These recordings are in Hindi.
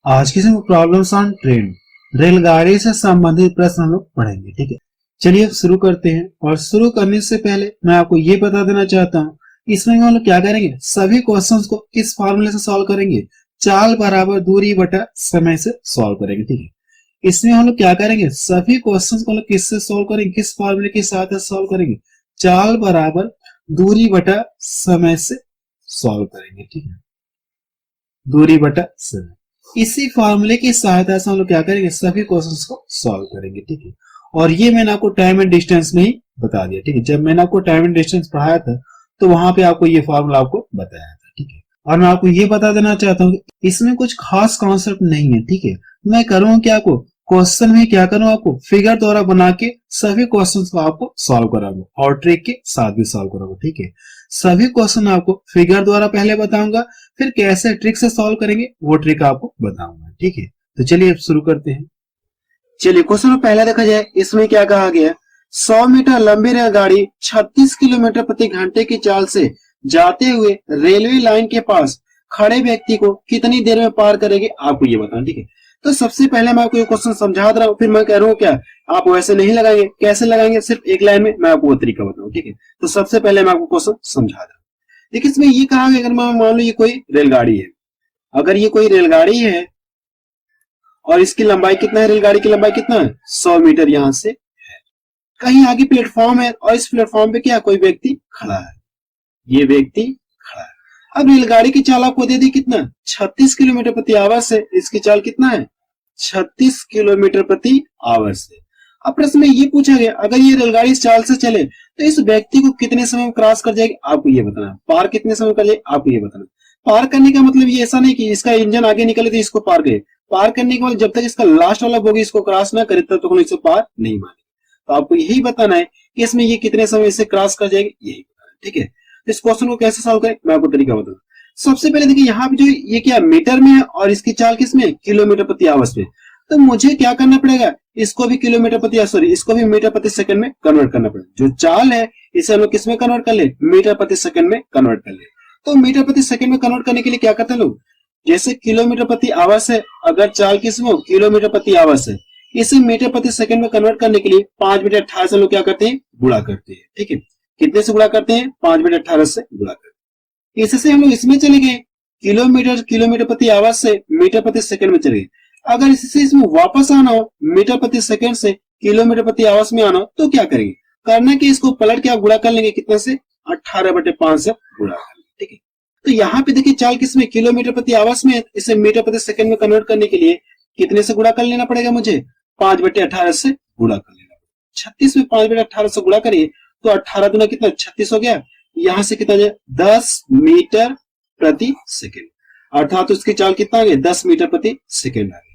आज की जो प्रॉब्लम्स ऑन ट्रेन रेलगाड़ी से संबंधित प्रश्न हम लोग पढ़ेंगे। ठीक है, चलिए अब शुरू करते हैं। और शुरू करने से पहले मैं आपको ये बता देना चाहता हूँ, इसमें हम लोग क्या करेंगे, सभी क्वेश्चंस को किस फॉर्मूले से सॉल्व करेंगे, चाल बराबर दूरी बटा समय से सॉल्व करेंगे। ठीक है, इसमें हम लोग क्या करेंगे, सभी क्वेश्चंस को हम लोग किससे सॉल्व करेंगे, किस फॉर्मूले के साथ सॉल्व करेंगे, चाल बराबर दूरी बटा समय से सॉल्व करेंगे। ठीक है, दूरी बटा समय, इसी फॉर्मूले की सहायता से हम लोग क्या करेंगे, सभी क्वेश्चंस को सॉल्व करेंगे। ठीक है, और ये मैंने आपको टाइम एंड डिस्टेंस में ही बता दिया। ठीक है, जब मैंने आपको टाइम एंड डिस्टेंस पढ़ाया था तो वहां पे आपको ये फॉर्मूला आपको बताया था। ठीक है, और मैं आपको ये बता देना चाहता हूँ इसमें कुछ खास कॉन्सेप्ट नहीं है। ठीक है, मैं करूँगा क्या, आपको क्वेश्चन में क्या करूँ, आपको फिगर द्वारा बना के सभी क्वेश्चन को आपको सॉल्व कराऊंगा और ट्रिक के साथ भी सॉल्व कराऊंगा। ठीक है, सभी क्वेश्चन आपको फिगर द्वारा पहले बताऊंगा, फिर कैसे ट्रिक से सॉल्व करेंगे वो ट्रिक आपको बताऊंगा। ठीक है, तो चलिए अब शुरू करते हैं। चलिए क्वेश्चन में पहला देखा जाए, इसमें क्या कहा गया, 100 मीटर लंबी रेलगाड़ी 36 किलोमीटर प्रति घंटे की चाल से जाते हुए रेलवे लाइन के पास खड़े व्यक्ति को कितनी देर में पार करेगी, आपको ये बताना। ठीक है, तो सबसे पहले मैं आपको ये क्वेश्चन समझा दे रहा हूँ, फिर मैं कह रहा हूँ क्या, आप वैसे नहीं लगाएंगे, कैसे लगाएंगे, सिर्फ एक लाइन में मैं आपको वो तरीका बताऊँ। ठीक है, तो सबसे पहले मैं आपको क्वेश्चन समझा दे रहा हूँ। देखिए इसमें ये कहा गया, अगर मान लो ये कोई रेलगाड़ी है, अगर ये कोई रेलगाड़ी है और इसकी लंबाई कितना है, रेलगाड़ी की लंबाई कितना है, 100 मीटर यहां से है। कहीं आगे प्लेटफॉर्म है और इस प्लेटफॉर्म पे क्या कोई व्यक्ति खड़ा है, ये व्यक्ति खड़ा है। अब रेलगाड़ी की चाल आपको दे दी कितना, 36 किलोमीटर प्रति आवर से, इसकी चाल कितना है, 36 किलोमीटर प्रति आवर से। अब प्रश्न में ये पूछा गया, अगर ये रेलगाड़ी इस चाल से चले तो इस व्यक्ति को कितने समय में क्रॉस कर जाएगी, आपको ये बताना। पार कितने समय कर जाएगी, आपको ये बताना। पार करने का मतलब ये ऐसा नहीं कि इसका इंजन आगे निकले तो इसको पार करे, पार करने के बाद जब तक इसका लास्ट वाला बोगी इसको क्रॉस ना करे तब तक इसको पार नहीं माने। तो आपको यही बताना है कि इसमें ये कितने समय से क्रॉस कर जाएगी, यही बताना है। ठीक है, तो इस क्वेश्चन को कैसे सॉल्व करें मैं आपको तरीका बताऊं। सबसे पहले देखिए यहाँ पे जो ये क्या मीटर में है और इसकी चाल किसमें, किलोमीटर प्रति आवर में। तो मुझे क्या करना पड़ेगा, इसको भी किलोमीटर प्रति सॉरी इसको भी मीटर प्रति सेकंड में कन्वर्ट करना पड़ेगा। जो चाल है इसे हम लोग किसमें कन्वर्ट कर ले, मीटर प्रति सेकंड में कन्वर्ट कर ले। तो मीटर प्रति सेकंड में कन्वर्ट करने के लिए क्या करते हैं लोग, जैसे किलोमीटर प्रति आवर से अगर चाल किसमें हो, किलोमीटर प्रति आवर से, इसे मीटर प्रति सेकंड में कन्वर्ट करने के लिए 5 मीटर 18 से लोग क्या करते हैं, गुणा करते हैं। ठीक है, कितने से गुणा करते हैं, 5 मीटर 18 से गुणा करते हैं। इससे हम लोग इसमें चले गए, किलोमीटर प्रति आवर से मीटर प्रति सेकंड में चले गए। अगर इससे इसमें वापस आना हो, मीटर प्रति सेकंड से किलोमीटर प्रति आवर में आना हो, तो क्या करेंगे, करना कि इसको पलट के आप गुणा कर लेंगे, कितने से, 18/5 से गुणा कर लेंगे। ठीक है, तो यहाँ पे देखिए चाल किसमें, किलोमीटर प्रति आवर में, इसे मीटर प्रति सेकंड में कन्वर्ट करने के लिए कितने से गुणा कर लेना पड़ेगा मुझे, 5/18 से गुणा कर लेना। 36 में 5/18 से गुणा करिए तो 18 दूना कितना, 36 हो गया। यहाँ से कितना जाए, 10 मीटर प्रति सेकंड, अर्थात उसकी चाल कितना आ गया, 10 मीटर प्रति सेकंड आ गया।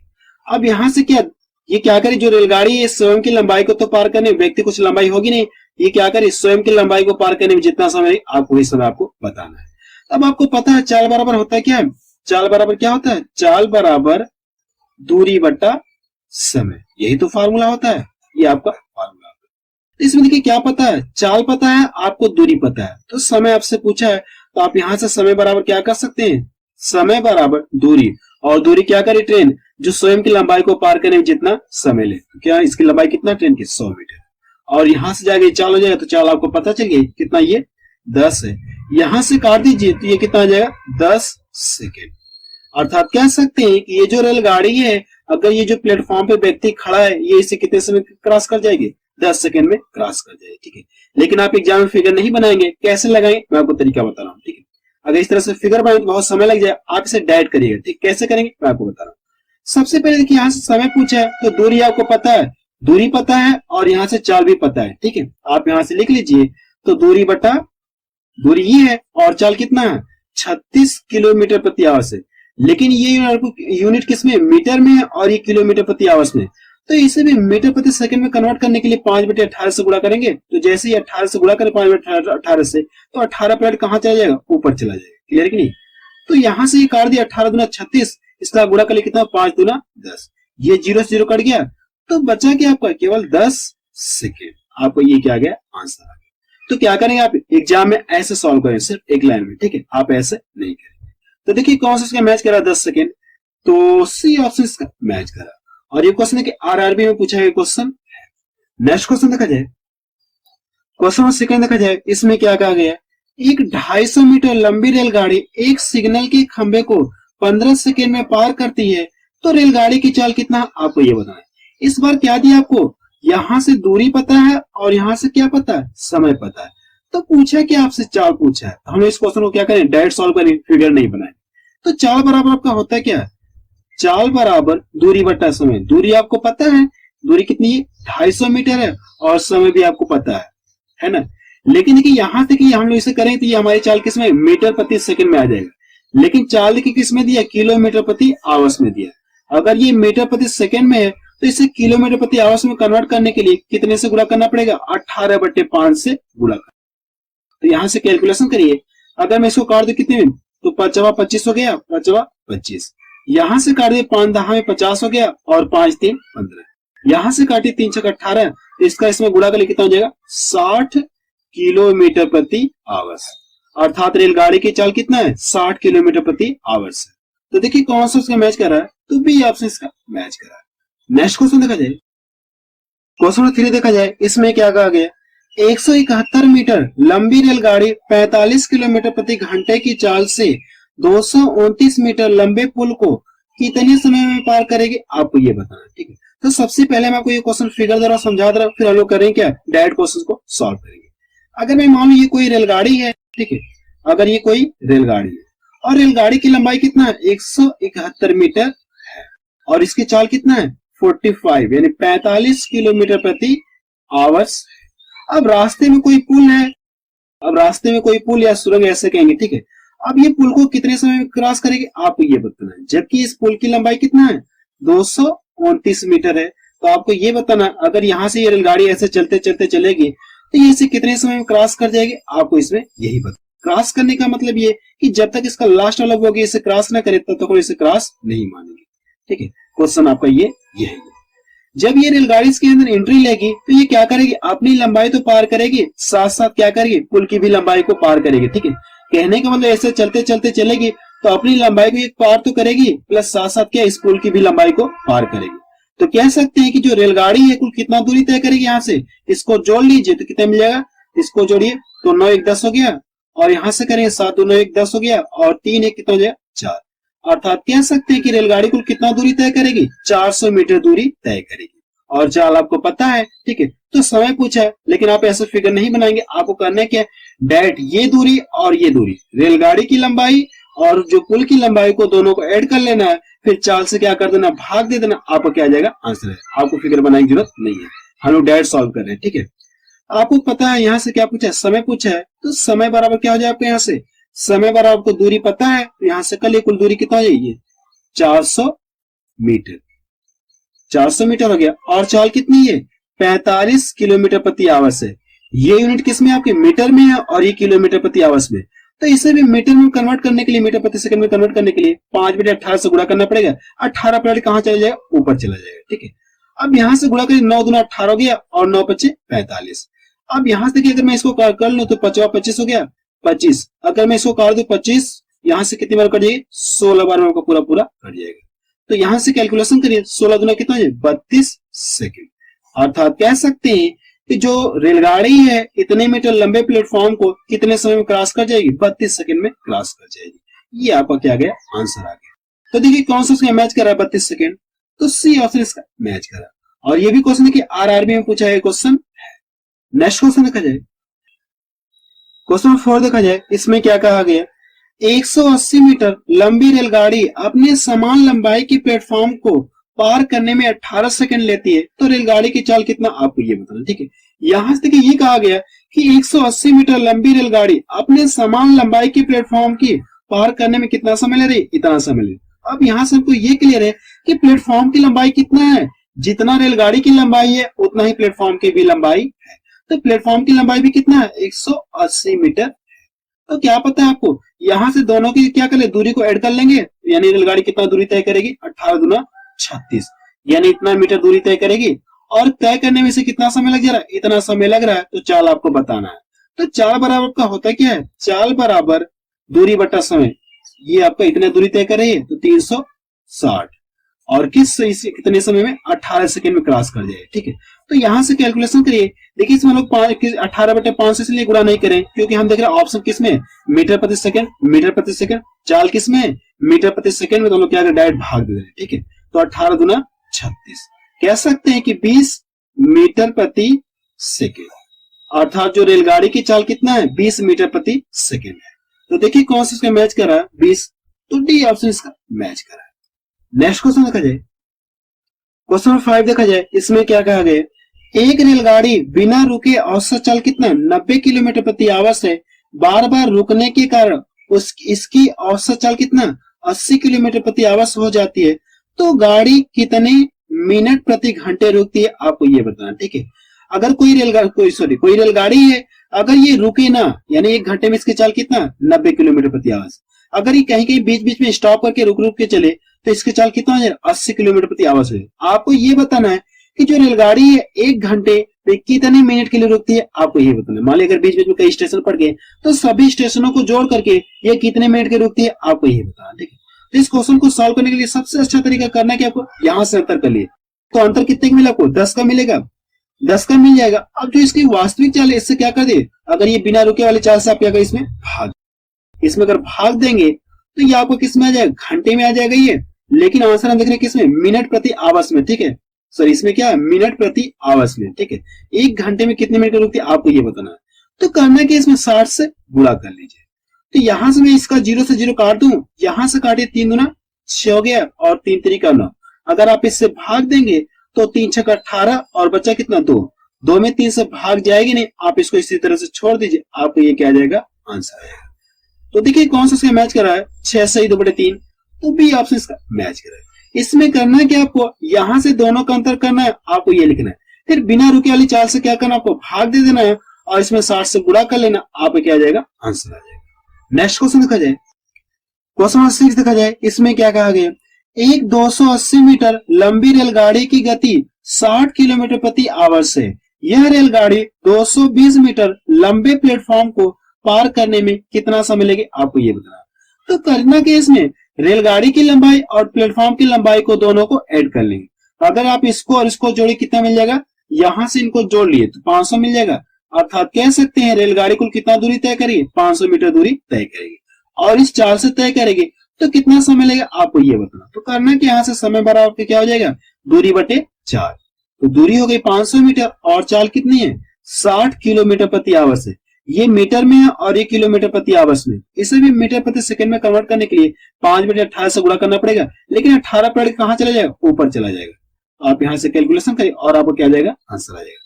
अब यहां से क्या, ये क्या करे, जो रेलगाड़ी है स्वयं की लंबाई को तो पार करने, व्यक्ति कुछ लंबाई होगी नहीं, ये क्या करे, स्वयं की लंबाई को पार करने में जितना समय आपको इस समय आपको बताना है। अब आपको पता है चाल बराबर होता है क्या है, चाल बराबर क्या होता है, चाल बराबर दूरी बटा समय, यही तो फार्मूला होता है, ये आपका फार्मूला होता है। इसमें देखिए क्या पता है, चाल पता है, आपको दूरी पता है, तो समय आपसे पूछा है तो आप यहां से समय बराबर क्या कर सकते हैं, समय बराबर दूरी, और दूरी क्या करे, ट्रेन जो स्वयं की लंबाई को पार करने में जितना समय ले, तो क्या इसकी लंबाई कितना, ट्रेन की 100 मीटर, और यहां से जाके चाल हो जाएगा, तो चाल आपको पता चल गई कितना, ये 10 है। यहां से काट दीजिए तो ये कितना आ जाएगा, 10 सेकेंड। अर्थात कह सकते हैं कि ये जो रेलगाड़ी है, अगर ये जो प्लेटफॉर्म पे व्यक्ति खड़ा है, ये इसे कितने समय क्रॉस कर जाएगी, 10 सेकेंड में क्रॉस कर जाएगी। ठीक है, लेकिन आप एग्जाम में फिगर नहीं बनाएंगे, कैसे लगाएंगे मैं आपको तरीका बता रहा हूँ। ठीक है, अगर इस तरह से फिगर बनाए तो बहुत समय लग जाए, आप इसे डायरेक्ट करिएगा। ठीक, कैसे करेंगे मैं आपको बता रहा हूँ। सबसे पहले देखिए यहाँ से समय पूछा है तो दूरी आपको पता है, दूरी पता है और यहाँ से चाल भी पता है। ठीक है, आप यहाँ से लिख लीजिए, तो दूरी बटा दूरी ये है और चाल कितना है, 36 किलोमीटर प्रति आवर से, लेकिन ये यूनिट किसमें, मीटर में है और ये किलोमीटर प्रति आवर में, तो इसे भी मीटर प्रति सेकंड में कन्वर्ट करने के लिए 5/18 से गुणा करेंगे। तो जैसे ही 18 से गुणा करें 5/18 से, तो 18 प्लस कहां चला जाएगा, ऊपर चला जाएगा। क्लियर कि नहीं, तो यहां से ये काट दिया, 18 दूना 36, इसका गुणा कर लिया कितना, 5 दूना 10, ये 0 से 0 कट गया, तो बचा क्या आपका, केवल 10 सेकेंड। आपको ये क्या आ गया, आंसर आ गया। तो क्या करेंगे आप एग्जाम में ऐसे सॉल्व करें, सिर्फ एक लाइन में। ठीक है, आप ऐसे नहीं करेंगे। तो देखिए कौन सा इसका मैच करा, 10 सेकेंड, तो सी ऑप्शन इसका मैच करा। और ये क्वेश्चन है कि आरआरबी में पूछा गया क्वेश्चन। नेक्स्ट क्वेश्चन देखा जाए, क्वेश्चन नंबर सेकंड देखा जाए, इसमें क्या कहा गया, एक 250 मीटर लंबी रेलगाड़ी एक सिग्नल के खंबे को 15 सेकंड में पार करती है, तो रेलगाड़ी की चाल कितना, आपको ये बताना है। इस बार क्या दिया आपको, यहां से दूरी पता है और यहां से क्या पता है, समय पता है। तो पूछा कि आपसे चाल पूछा है, हमने इस क्वेश्चन को क्या करें, डायरेक्ट सॉल्व करें, फिगर नहीं बनाए। तो चाल बराबर आपका होता है क्या, चाल बराबर दूरी बटा समय। दूरी आपको पता है, दूरी कितनी है, 250 मीटर है, और समय भी आपको पता है ना। लेकिन देखिए यहां से कि हम लोग इसे करें तो ये हमारी चाल किस में, मीटर प्रति सेकंड में आ जाएगा। लेकिन चाल देखिए किस में दिया, किलोमीटर प्रति आवर्स में दिया। अगर ये मीटर प्रति सेकंड में है तो इसे किलोमीटर प्रति आवर्स में कन्वर्ट करने के लिए कितने से गुणा करना पड़ेगा, 18/5 से गुणा कर। तो यहां से कैलकुलेशन करिए, अगर मैं इसको काट दूं कितने में, तो 5 25 हो गया, 5 25। यहां से काट दिए 5 10 में 50 हो गया, और 5 3 15। यहां से काटिए 3 6 18, तो इसका इसमें गुणा कर कितना हो जाएगा, 60 किलोमीटर प्रति आवर्स। अर्थात रेलगाड़ी की चाल कितना है, 60 किलोमीटर प्रति आवर्स। तो देखिए कौन सा उसका मैच कर रहा है, तो बी ऑप्शन इसका मैच कर रहा है। नेक्स्ट क्वेश्चन देखा जाए, क्वेश्चन नंबर 3 देखा जाए, इसमें क्या कहा गया, 171 मीटर लंबी रेलगाड़ी 45 किलोमीटर प्रति घंटे की चाल से 229 मीटर लंबे पुल को कितने समय में पार करेगी, आपको ये बताना है। ठीक है, तो सबसे पहले मैं आपको ये क्वेश्चन फिगर दे रहा हूं, समझा दे रहा हूं, फिर हम लोग करेंगे क्या, डायरेक्ट क्वेश्चन को सॉल्व करेंगे। अगर मैं मान लो ये कोई रेलगाड़ी है, ठीक है, अगर ये कोई रेलगाड़ी है और रेलगाड़ी की लंबाई कितना है, 171 मीटर है, और इसकी चाल कितना है, 45 यानी 45 किलोमीटर प्रति आवर्स। अब रास्ते में कोई पुल है, अब रास्ते में कोई पुल या सुरंग ऐसे कहेंगे, ठीक है। अब ये पुल को कितने समय में क्रॉस करेगी, आपको ये बताना है। जबकि इस पुल की लंबाई कितना है, 229 मीटर है, तो आपको ये बताना, अगर यहां से ये रेलगाड़ी ऐसे चलते चलते चलेगी तो ये इसे कितने समय में क्रॉस कर जाएगी, आपको इसमें यही बता। क्रॉस करने का मतलब ये कि जब तक इसका लास्ट वाला वो इसे क्रॉस ना करे तब तक वो इसे क्रॉस नहीं मानेंगे। ठीक है, क्वेश्चन आपका ये है। जब ये रेलगाड़ी इसके अंदर एंट्री लेगी तो ये क्या करेगी, अपनी लंबाई तो पार करेगी, साथ साथ क्या करेगी, पुल की भी लंबाई को पार करेगी। ठीक है, कहने का मतलब ऐसे चलते चलते चलेगी तो अपनी लंबाई को एक पार तो करेगी, प्लस साथ साथ क्या, इस पुल की भी लंबाई को पार करेगी। तो कह सकते हैं कि जो रेलगाड़ी है कुल कितना दूरी तय करेगी, यहाँ से इसको जोड़ लीजिए तो कितना मिलेगा, इसको जोड़िए तो 9 1 10 हो गया, और यहां से करेंगे 7 2 9 1 10 हो गया, और 3 1 कितना हो जाएगा, 4। अर्थात कह सकते हैं कि रेलगाड़ी कुल कितना दूरी तय करेगी, 400 मीटर दूरी तय करेगी। और चाल आपको पता है, ठीक है। तो समय पूछा है, लेकिन आप ऐसे फिगर नहीं बनाएंगे, आपको करना क्या है, डायरेक्ट ये दूरी और ये दूरी, रेलगाड़ी की लंबाई और जो पुल की लंबाई को दोनों को ऐड कर लेना है, फिर चाल से क्या कर देना, भाग दे देना, आपको क्या आ जाएगा, आंसर है। आपको फिगर बनाने की जरूरत नहीं है, हम लोग डायरेक्ट सॉल्व कर रहे हैं। ठीक है, आपको पता है यहाँ से क्या पूछा है, समय पूछा है, तो समय बराबर क्या हो जाए आपको, यहाँ से समय बराबर आपको दूरी पता है, तो यहाँ से कल कुल दूरी कितना हो जाएगी, 400 मीटर। 400 मीटर हो गया, और चाल कितनी है, 45 किलोमीटर प्रति आवर्स है। ये यूनिट किसमें, आपके मीटर में है, और ये किलोमीटर प्रति आवर्स में। तो इसे भी मीटर में कन्वर्ट करने के लिए, मीटर प्रति सेकंड में कन्वर्ट करने के लिए 5/18 से गुणा करना पड़ेगा। 18 पलट कहां चला जाएगा, ऊपर चला जाएगा। ठीक है, अब यहां से गुणा करिए, 9 दूना 18 हो गया, और 9 5 45। अब यहां से देखिए, अगर मैं इसको कर लूं तो 5 25 हो गया, 25। अगर मैं इसको काट दूं 25, यहां से कितनी बार कट जाएगी, 16 बार में पूरा पूरा कट जाएगा। तो यहां से कैलकुलेशन करिए, 16 दूना कितना है, 32 सेकंड। अर्थात कह सकते हैं कि जो रेलगाड़ी है इतने मीटर लंबे प्लेटफॉर्म को कितने समय में क्रॉस कर जाएगी, 32 सेकंड में क्रॉस कर जाएगी। ये आपका क्या गया, आंसर आ गया। तो देखिए कौन सा उसका मैच कर रहा है, 32 सेकंड, तो सी ऑप्शन इसका मैच कर रहा है। और ये भी क्वेश्चन है कि आरआरबी में पूछा है क्वेश्चन है। नेक्स्ट क्वेश्चन देखा जाए, क्वेश्चन 4 देखा जाए, इसमें क्या कहा गया, 180 मीटर लंबी रेलगाड़ी अपने समान लंबाई की प्लेटफॉर्म को पार करने में 18 सेकंड लेती है, तो रेलगाड़ी की चाल कितना, आपको ये बताना। ठीक है, यहां से देखिए ये कहा गया कि 180 मीटर लंबी रेलगाड़ी अपने समान लंबाई की प्लेटफॉर्म की पार करने में कितना समय ले रही, इतना समय ले। अब यहां से हमको ये क्लियर है कि प्लेटफॉर्म की लंबाई कितना है, जितना रेलगाड़ी की लंबाई है उतना ही प्लेटफॉर्म की भी लंबाई है। तो प्लेटफॉर्म की लंबाई भी कितना है, 180 मीटर। तो क्या पता है आपको, यहां से दोनों की क्या कर ले, दूरी को ऐड कर लेंगे, यानी रेलगाड़ी कितना दूरी तय करेगी, 18 दूना 36, यानी इतना मीटर दूरी तय करेगी। और तय करने में से कितना समय लग जा रहा है, इतना समय लग रहा है। तो चाल आपको बताना है। तो चाल बराबर का होता क्या है, चाल बराबर दूरी बटा समय। ये आपका इतने दूरी तय कर रही है तो 60 और कितने समय में 18 सेकंड में क्रॉस कर जाए। ठीक है, तो यहां से कैलकुलेशन करिए। देखिए इसमें लोग 18/5 से इसलिए गुणा नहीं करें क्योंकि हम देख रहे हैं ऑप्शन किस में, मीटर प्रति सेकंड, मीटर प्रति सेकंड। चाल किस में, मीटर प्रति सेकंड में। तो हम लोग क्या करें, डायरेक्ट भाग दे रहे हैं। ठीक है, तो 18 गुना 36 कह सकते हैं कि 20 मीटर प्रति सेकंड, अर्थात जो रेलगाड़ी की चाल कितना है, 20 मीटर प्रति सेकंड है। तो देखिए कौन सा इसका मैच कर रहा है, 20, तो डी ऑप्शन इसका मैच कर रहा है। नेक्स्ट क्वेश्चन देखा जाए, क्वेश्चन नंबर 5 देखा जाए। इसमें क्या कहा गया, एक रेलगाड़ी बिना रुके औसत चाल कितना 90 किलोमीटर प्रति आवर से बार बार रुकने के कारण इसकी औसत चाल कितना 80 किलोमीटर प्रति आवर हो जाती है। तो गाड़ी कितने मिनट प्रति घंटे रुकती है, आपको ये बताना। ठीक है, अगर कोई रेलगाड़ी है, अगर ये रुके ना, यानी 1 घंटे में इसकी चाल कितना 90 किलोमीटर प्रति आवर। अगर ये कहीं कहीं बीच बीच में स्टॉप करके रुक रुक के चले तो इसकी चाल कितना हो जाए 80 किलोमीटर प्रति आवर है। आपको ये बताना है कि जो रेलगाड़ी है 1 घंटे में कितने मिनट के लिए रुकती है, आपको ये बताना है। मान ली अगर बीच बीच में कई स्टेशन पड़ गए तो सभी स्टेशनों को जोड़ करके ये कितने मिनट की रुकती है, आपको ये बताना। ठीक है, तो इस क्वेश्चन को सॉल्व करने के लिए सबसे अच्छा तरीका करना है कि आपको यहाँ से अंतर कर लिए। तो अंतर कितने का मिला, आपको 10 का मिलेगा, 10 का मिल जाएगा। अब जो इसकी वास्तविक चाल है इससे क्या कर दे, अगर ये बिना रुके वाली चाल से आप क्या करें, इसमें अगर भाग देंगे तो ये आपको किस में आ जाएगा, घंटे में आ जाएगा ये। लेकिन आंसर हम देख रहे हैं किसमें, मिनट प्रति आवर्स में। ठीक है, सर इसमें क्या है, मिनट प्रति आवर्स में। ठीक है, 1 घंटे में कितने मिनट रुकती है, आपको ये बताना है। तो करना कि इसमें 60 से गुणा कर लीजिए। तो यहां से मैं इसका 0 से 0 काट दूं, यहां से काटिए 3 दूना 6 हो गया और 3 3 9। अगर आप इससे भाग देंगे तो 3 6 18 और बचा कितना 2 में 3 से भाग जाएगी नहीं, आप इसको इसी तरह से छोड़ दीजिए, आपको ये क्या आ जाएगा, आंसर आएगा। तो देखिए कौन सा इसका मैच कर रहा है, 6 सही 2/3, तो बी ऑप्शन इसका मैच कर रहा है। इसमें करना है कि आपको यहां से दोनों का अंतर करना है, आपको ये लिखना है। फिर बिना रुके वाली चाल से क्या करना, आपको भाग दे देना है और इसमें 60 से गुणा कर लेना, आपको क्या आ जाएगा, आंसर आ जाएगा। नेक्स्ट क्वेश्चन देखा जाए, क्वेश्चन नंबर 6 देखा जाए। इसमें क्या कहा गया, एक 280 मीटर लंबी रेलगाड़ी की गति 60 किलोमीटर प्रति आवर से यह रेलगाड़ी 220 मीटर लंबे प्लेटफॉर्म को पार करने में कितना समय लेगी, आपको ये बताना। तो करना कि इसमें रेलगाड़ी की लंबाई और प्लेटफॉर्म की लंबाई को दोनों को ऐड कर लेंगे। तो अगर आप इसको और इसको जोड़े कितना मिल जाएगा, यहां से इनको जोड़ लिए तो 500 मिल जाएगा। अर्थात कह सकते हैं रेलगाड़ी कुल कितना दूरी तय करेगी, 500 मीटर दूरी तय करेगी और इस चाल से तय करेगी तो कितना समय लगेगा, आपको ये बताना। तो करना कि यहाँ से समय बराबर क्या हो जाएगा, दूरी बटे 4। तो दूरी हो गई 500 मीटर और चाल कितनी है 60 किलोमीटर प्रति आवर से। ये मीटर में है और ये किलोमीटर प्रति आवर्स में। इसे भी मीटर प्रति सेकंड में कन्वर्ट करने के लिए 5/18 से गुणा करना पड़ेगा, लेकिन 18 पढ़ कहां चला जाएगा, ऊपर चला जाएगा। आप यहां से कैलकुलेशन करें और आपको क्या आ जाएगा, आंसर आ जाएगा।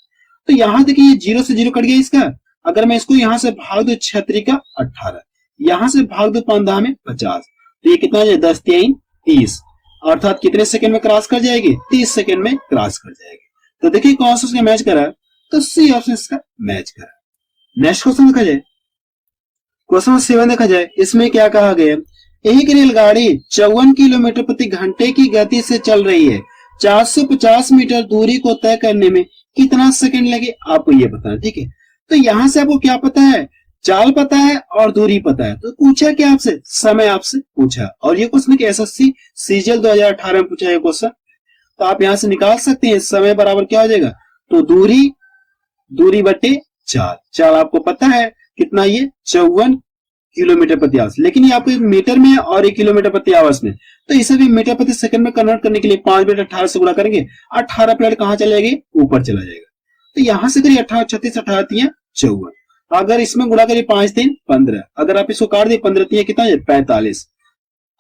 तो यहां देखिए 0 से 0 कट गया इसका। अगर मैं इसको यहां से भाग दू 6 का 18, यहां से भाग दू 5 में 50, तो ये कितना आ जाएगा 10 3 30, अर्थात कितने सेकंड में क्रॉस कर जाएगी, 30 सेकंड में क्रॉस कर जाएगी। तो देखिए कौन सा उसका मैच करा, तो सी ऑप्शन इसका मैच करा। नेक्स्ट क्वेश्चन देखा जाए, क्वेश्चन नंबर 7 देखा जाए। इसमें क्या कहा गया, एक रेलगाड़ी 54 किलोमीटर प्रति घंटे की गति से चल रही है, 450 मीटर दूरी को तय करने में कितना सेकंड लगे, आपको ये बताना। ठीक है, तो यहां से आपको क्या पता है, चाल पता है और दूरी पता है। तो पूछा क्या आपसे, समय आपसे पूछा, और ये क्वेश्चन एसएससी सीजीएल 2018 में पूछा है क्वेश्चन। तो आप यहां से निकाल सकते हैं समय बराबर क्या हो जाएगा, तो दूरी बटे 4। चाल आपको पता है कितना, ये 54 किलोमीटर प्रति आवर्स, लेकिन ये आपको मीटर में है और ये किलोमीटर प्रति आवर्स में। तो इसे भी मीटर प्रति सेकंड में कन्वर्ट करने के लिए 5/18 से गुणा करेंगे, 18 प्लेट कहां चला जाएगी, ऊपर चला जाएगा। तो यहां से करिए 18 36 18 3 54, अगर इसमें गुणा करिए 5 3 15, अगर आप इसको काट दिए 15 3 कितना है 45,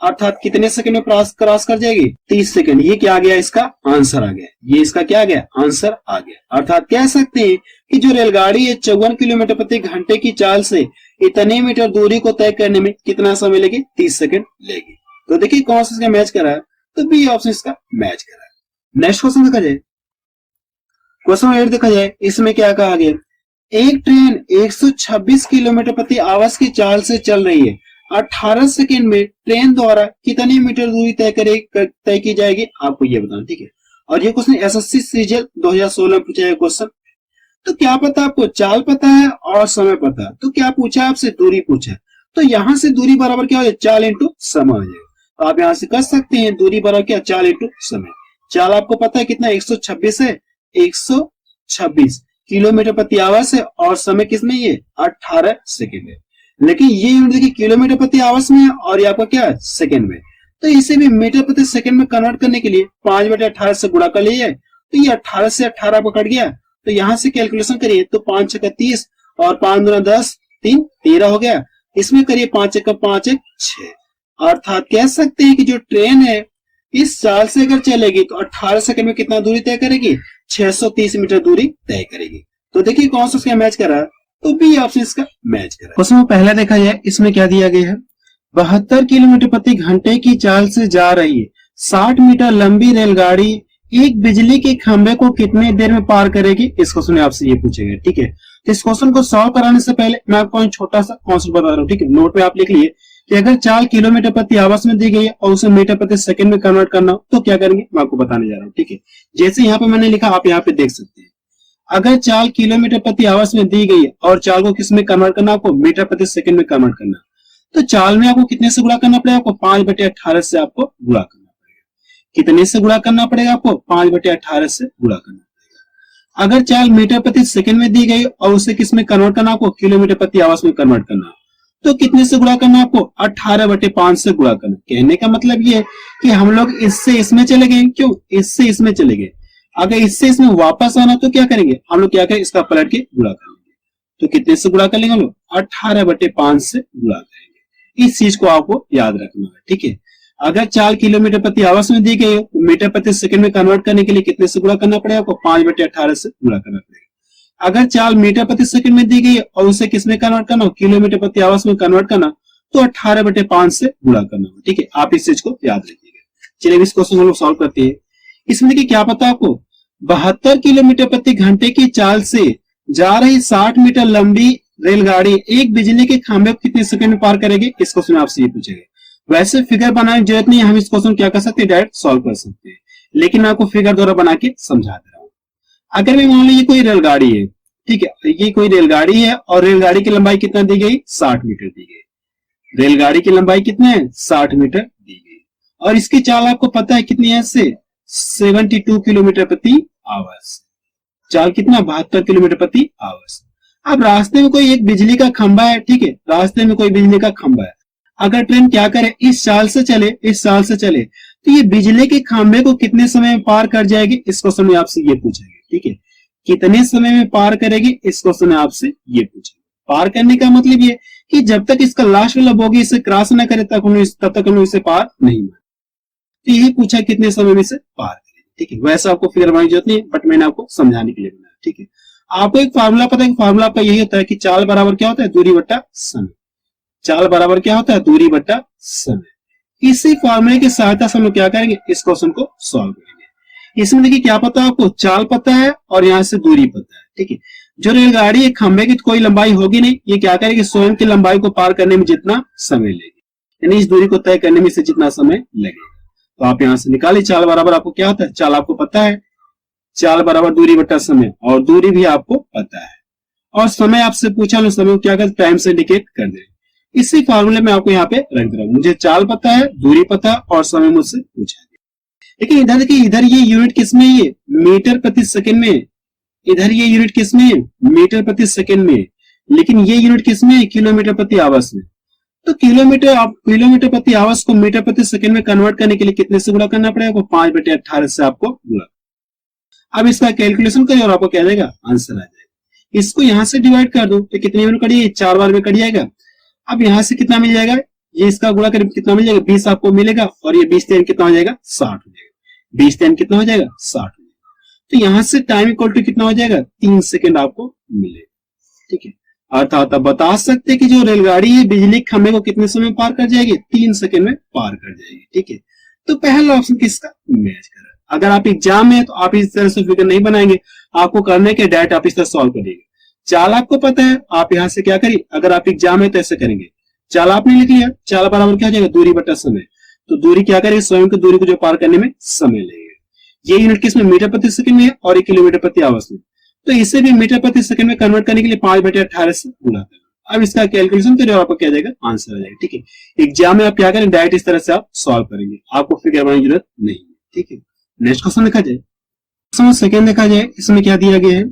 अर्थात कितने सेकंड में क्रॉस कर जाएगी, 30 सेकंड। ये क्या आ गया, इसका आंसर आ गया, ये इसका क्या आ गया, आंसर आ गया। अर्थात कह सकते हैं कि जो रेलगाड़ी है 54 किलोमीटर प्रति घंटे की चाल से इतने मीटर दूरी को तय करने में कितना समय लेगी, 30 सेकंड लेगी। तो देखिए कौन सा इसका मैच करा है, तो बी ऑप्शन इसका मैच करा है। नेक्स्ट क्वेश्चन देखा जाए, क्वेश्चन 8 देखा जाए। इसमें क्या कहा गया, एक ट्रेन 126 किलोमीटर प्रति आवर की चाल से चल रही है, 18 सेकंड में ट्रेन द्वारा कितनी मीटर दूरी तय की जाएगी, आपको ये बताना। ठीक है, और ये क्वेश्चन एसएससी सीजीएल 2016 में पूछा है क्वेश्चन। तो क्या पता आपको, चाल पता है और समय पता है, तो क्या पूछा आपसे, दूरी पूछा है। तो यहां से दूरी बराबर क्या हो जाए, चाल इंटू समय हो जाएगा। तो आप यहाँ से कर सकते हैं दूरी बराबर क्या, चाल इंटू समय। चाल आपको पता है कितना, 126 है, 126 किलोमीटर प्रति आवर्स है, और समय किसमें, ये 18 सेकेंड है। लेकिन ये यूनिट देखिए किलोमीटर प्रति आवर्स में है और ये आपका क्या है, सेकेंड में। तो इसे भी मीटर प्रति सेकेंड में कन्वर्ट करने के लिए 5/18 से गुणा कर लीजिए, तो ये 18 से 18 आपको कट गया। तो यहाँ से कैलकुलेशन करिए तो 5 × 30 और 5 × 10 3 13 हो गया। इसमें करिए 5 × 5 6। अर्थात कह सकते हैं कि जो ट्रेन है इस चाल से अगर चलेगी तो 18 सेकंड में कितना दूरी तय करेगी, 630 मीटर दूरी तय करेगी। तो देखिए कौन सा उसका मैच कर रहा है, तो बी ऑप्शन इसका मैच कर रहा है। क्वेश्चन पहला देखा जाए, इसमें क्या दिया गया है, 72 किलोमीटर प्रति घंटे की चाल से जा रही है 60 मीटर लंबी रेलगाड़ी एक बिजली के खंभे को कितने देर में पार करेगी। इस क्वेश्चन में आपसे ये पूछेगा, ठीक है। तो इस क्वेश्चन को सॉल्व कराने से पहले मैं आपको एक छोटा सा कॉन्सेप्ट बता रहा हूँ, ठीक है। नोट में आप लिख लिए कि अगर चाल किलोमीटर प्रति आवर्स में दी गई है और उसे मीटर प्रति सेकंड में कन्वर्ट करना हो तो क्या करेंगे, मैं आपको बताने जा रहा हूँ, ठीक है। जैसे यहाँ पे मैंने लिखा, आप यहाँ पे देख सकते हैं, अगर चाल किलोमीटर प्रति आवर्स में दी गई है और चाल को किस में कन्वर्ट करना, आपको मीटर प्रति सेकंड में कन्वर्ट करना, तो चाल में आपको कितने से गुणा करना पड़ेगा, आपको 5/18 से आपको गुणा करना पड़ेगा। कितने से गुणा करना पड़ेगा, आपको 5/18 से गुणा करना पड़ेगा। अगर चाल मीटर प्रति सेकंड में दी गई और उसे किस में कन्वर्ट करना, आपको किलोमीटर प्रति आवर्स में कन्वर्ट करना, तो कितने से गुणा करना, आपको 18/5 से गुणा करना। कहने का मतलब ये है कि हम लोग इससे इसमें चले गए, क्यों, इससे इसमें चले गए। अगर इससे इसमें वापस आना तो क्या करेंगे हम लोग, क्या करेंगे, इसका पलट के गुणा करेंगे। तो कितने से गुणा कर लेंगे हम लोग, 18/5 से गुणा करेंगे। इस चीज को आपको याद रखना है, ठीक है। अगर चाल किलोमीटर प्रति आवर्स में दी गई है, मीटर प्रति सेकंड में कन्वर्ट करने के लिए कितने से गुणा करना पड़ेगा, आपको 5/18 से गुणा करना पड़ेगा। अगर चाल मीटर प्रति सेकंड में दी गई है और उसे किसमें कन्वर्ट करना हो, किलोमीटर प्रति आवर्स में कन्वर्ट करना, तो 18/5 से गुणा करना हो, ठीक है। आप इस चीज को याद रखिएगा। चलिए इस क्वेश्चन हम लोग सॉल्व करते हैं। इसमें देखिए क्या पता आपको, 72 किलोमीटर प्रति घंटे की चाल से जा रही 60 मीटर लंबी रेलगाड़ी एक बिजली के खंभे को कितने सेकंड में पार करेगी। इस क्वेश्चन में आपसे ये पूछेगा। वैसे फिगर बनाने की जरूरत नहीं है, हम इस क्वेश्चन क्या कर सकते हैं, डायरेक्ट सॉल्व कर सकते हैं, लेकिन मैं आपको फिगर द्वारा बना के समझा दे रहा हूं। अगर मैं मान लीजिए कोई रेलगाड़ी है, ठीक है, ये कोई रेलगाड़ी है और रेलगाड़ी की लंबाई कितना दी गई, 60 मीटर दी गई। रेलगाड़ी की लंबाई कितना है, 60 मीटर दी गई, और इसकी चाल आपको पता है कितनी है, से 72 किलोमीटर प्रति आवर्स। चाल कितना, 72 किलोमीटर प्रति आवर्स। अब रास्ते में कोई एक बिजली का खंभा है, ठीक है, रास्ते में कोई बिजली का खंभा है। अगर ट्रेन क्या करे, इस चाल से चले, इस चाल से चले, तो ये बिजली के खंभे को कितने समय में पार कर जाएगी। इस क्वेश्चन में आपसे ये पूछेंगे, ठीक है। कितने समय में पार करेगी, इस क्वेश्चन में आपसे ये पूछेंगे। पार करने का मतलब ये कि जब तक इसका लास्ट वाला बोगी इसे क्रॉस न करे तब तक हम इसे पार नहीं माने। तो यही पूछा कितने समय में इसे पार करेगी, ठीक है। वैसे आपको फिगर बनाने की जरूरत नहीं है, बट मैंने आपको समझाने के लिए बनाया, ठीक है। आपको एक फार्मूला पता है, फार्मूला आपका यही होता है कि चाल बराबर क्या होता है, दूरी बट्टा समय। चाल बराबर क्या होता है, दूरी बट्टा समय। इसी फार्मूले की सहायता से हम लोग क्या करेंगे, इस क्वेश्चन को सॉल्व करेंगे। इसमें देखिए क्या पता है आपको, चाल पता है और यहाँ से दूरी पता है, ठीक है। जो रेलगाड़ी एक खंभे की तो कोई लंबाई होगी नहीं, ये क्या करेगी, स्वयं की लंबाई को पार करने में जितना समय लेगी, यानी इस दूरी को तय करने में से जितना समय लगेगा। तो आप यहां से निकालिए, चाल बराबर आपको क्या होता है, चाल आपको पता है, चाल बराबर दूरी बट्टा समय, और दूरी भी आपको पता है, और समय आपसे पूछा, लो समय को क्या कर, टाइम से इंडिकेट कर दे। इसी फार्मूले में आपको यहाँ पे रख दे रहा हूं, मुझे चाल पता है, दूरी पता और समय मुझसे पूछा गया। लेकिन इधर देखिए, इधर ये यूनिट किसमें, ये मीटर प्रति सेकंड में, इधर ये यूनिट किसमें है, मीटर प्रति सेकंड में, लेकिन ये यूनिट किसमें है, किलोमीटर प्रति आवर्स में। तो किलोमीटर प्रति आवर्स को मीटर प्रति सेकंड में कन्वर्ट करने के लिए कितने से गुणा करना पड़ेगा, 5/18 से आपको गुणा। अब इसका कैलकुलेशन करिए और आपको क्या देगा, आंसर आ जाएगा। इसको यहां से डिवाइड कर दो तो कितने में करिए, 4 बार में कट जाएगा। अब यहां से कितना मिल जाएगा, ये इसका गुणा करें कितना मिल जाएगा, 20 आपको मिलेगा, और ये 20 3 कितना हो जाएगा, 60 हो जाएगा। 20 3 कितना हो जाएगा, 60 हो जाएगा। तो यहां से टाइम इक्वल टू कितना हो जाएगा, 3 सेकंड आपको मिलेगा, ठीक है। अर्थात आप बता सकते हैं कि जो रेलगाड़ी है बिजली के खंभे को कितने समय में पार कर जाएगी, 3 सेकंड में पार कर जाएगी, ठीक है। तो पहला ऑप्शन किसका मैच कर रहा है। अगर आप एग्जाम में तो आप इस तरह से फिगर नहीं बनाएंगे, आपको करने के डायरेक्ट आप इस तरह सॉल्व करिएगा। चाल आपको पता है, आप यहां से क्या करिए, अगर आप एग्जाम में तो ऐसे करेंगे, चाल आपने लिख लिया, चाल बराबर क्या हो जाएगा, दूरी बटा समय। तो दूरी क्या करेगी, स्वयं की दूरी को जो पार करने में समय लगेगा। ये यूनिट किसमें, मीटर प्रति सेकंड में है, और 1 किलोमीटर प्रति आवर्स में। तो इसे भी मीटर प्रति सेकंड में कन्वर्ट करने के लिए 5/18 से गुणा करना। अब इसका कैलकुलेशन करिए और आपको क्या जाएगा, आंसर आ जाएगा। ठीक है, एग्जाम में आप क्या करें, डायरेक्ट इस तरह से आप सॉल्व करेंगे, आपको फिगर बनाने की जरूरत नहीं है। ठीक है, नेक्स्ट क्वेश्चन देखा जाए, सेकंड देखा जाए, इसमें क्या दिया गया है,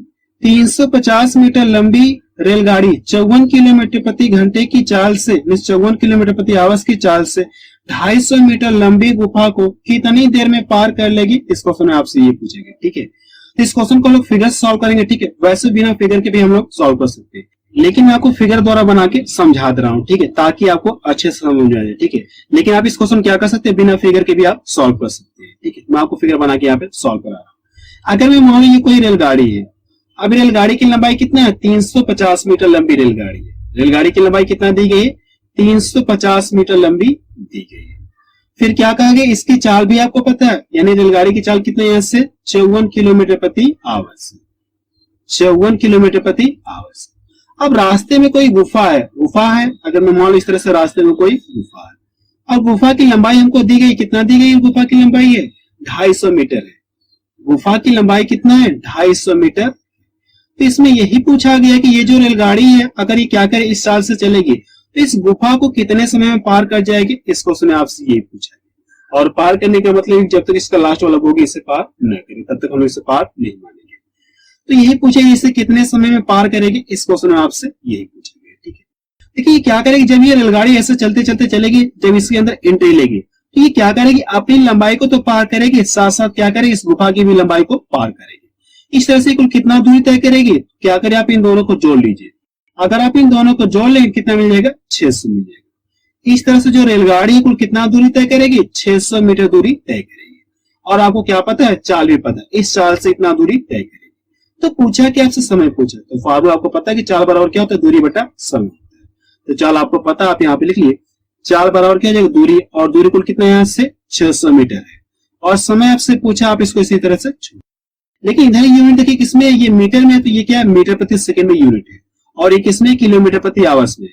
350 मीटर लंबी रेलगाड़ी 54 किलोमीटर प्रति घंटे की चाल से 54 किलोमीटर प्रति आवर्स की चाल से 250 मीटर लंबी गुफा को कितनी देर में पार कर लेगी, इस क्वेश्चन में आपसे ये पूछेगा। ठीक है, तो इस क्वेश्चन को लोग फिगर सॉल्व करेंगे। ठीक है, वैसे बिना फिगर के भी हम लोग सॉल्व कर सकते हैं, लेकिन मैं आपको फिगर द्वारा बना के समझा दे रहा हूँ। ठीक है, ताकि आपको अच्छे से समझ आ जाए। ठीक है, लेकिन आप इस क्वेश्चन क्या कर सकते हैं, बिना फिगर के भी आप सॉल्व कर सकते हैं। ठीक है, मैं आपको फिगर बना के यहाँ पे सॉल्व करा रहा हूँ। अगर मैं मान लीजिए कोई रेलगाड़ी है, अब रेलगाड़ी की लंबाई कितना है, 350 मीटर लंबी रेलगाड़ी है। रेलगाड़ी की लंबाई कितना दी गई है, 350 मीटर लंबी दी गई है। फिर क्या कहा गया, इसकी चाल भी आपको पता है, यानी रेलगाड़ी की चाल कितना है, यहाँ से 54 किलोमीटर प्रति आवर से, 54 किलोमीटर प्रति आवर से। अब रास्ते में कोई गुफा है, अगर मैं मान लो इस तरह से रास्ते में कोई गुफा है, और गुफा की लंबाई हमको दी गई, कितना दी गई, गुफा की लंबाई है 250 मीटर है। गुफा की लंबाई कितना है, 250 मीटर। तो इसमें यही पूछा गया कि ये जो रेलगाड़ी है, अगर ये क्या करे, इस चाल से चलेगी तो इस गुफा को कितने समय में पार कर जाएगी, इस क्वेश्चन में आपसे यही पूछा गया। और पार करने का मतलब जब तक इसका लास्ट वाला होगी इसे पार न करें, तब तक हम इसे पार नहीं मानेंगे। तो यही पूछेगा इसे कितने समय में पार करेगी, इस क्वेश्चन में आपसे यही पूछेंगे। ठीक है, देखिए क्या करेगी, जब ये रेलगाड़ी ऐसे चलते चलते चलेगी, जब इसके अंदर एंट्री लेगी तो ये क्या करेगी, अपनी लंबाई को तो पार करेगी, साथ साथ क्या करेगी, इस गुफा की भी लंबाई को पार करेगी। इस तरह से कुल कितना दूरी तय करेगी, क्या करें, आप इन दोनों को जोड़ लीजिए। अगर आप इन दोनों को जोड़ लेंगे कितना मिल जाएगा, 600 मिल जाएगा। इस तरह से जो रेलगाड़ी कुल कितना दूरी तय करेगी, 600 मीटर दूरी तय करेगी। और आपको क्या पता है, चाल भी पता है, इस चाल से इतना दूरी तय करेगी। तो पूछा कि आपसे समय पूछा, तो फार्मूला आपको पता है कि चाल बराबर क्या होता है, दूरी बटा समय होता है। तो चाल आपको पता है, आप यहाँ पे लिख लिए, चाल बराबर क्या हो जाएगा, दूरी, और दूरी कुल कितना है, यहाँ से 600 मीटर है। और समय आपसे पूछा, आप इसको इसी तरह से छोड़। लेकिन इधर यूनिट देखिए किसमें, ये मीटर में है, तो ये क्या है, मीटर प्रति सेकंड में यूनिट है, और ये किसमें, किलोमीटर प्रति आवर्स में।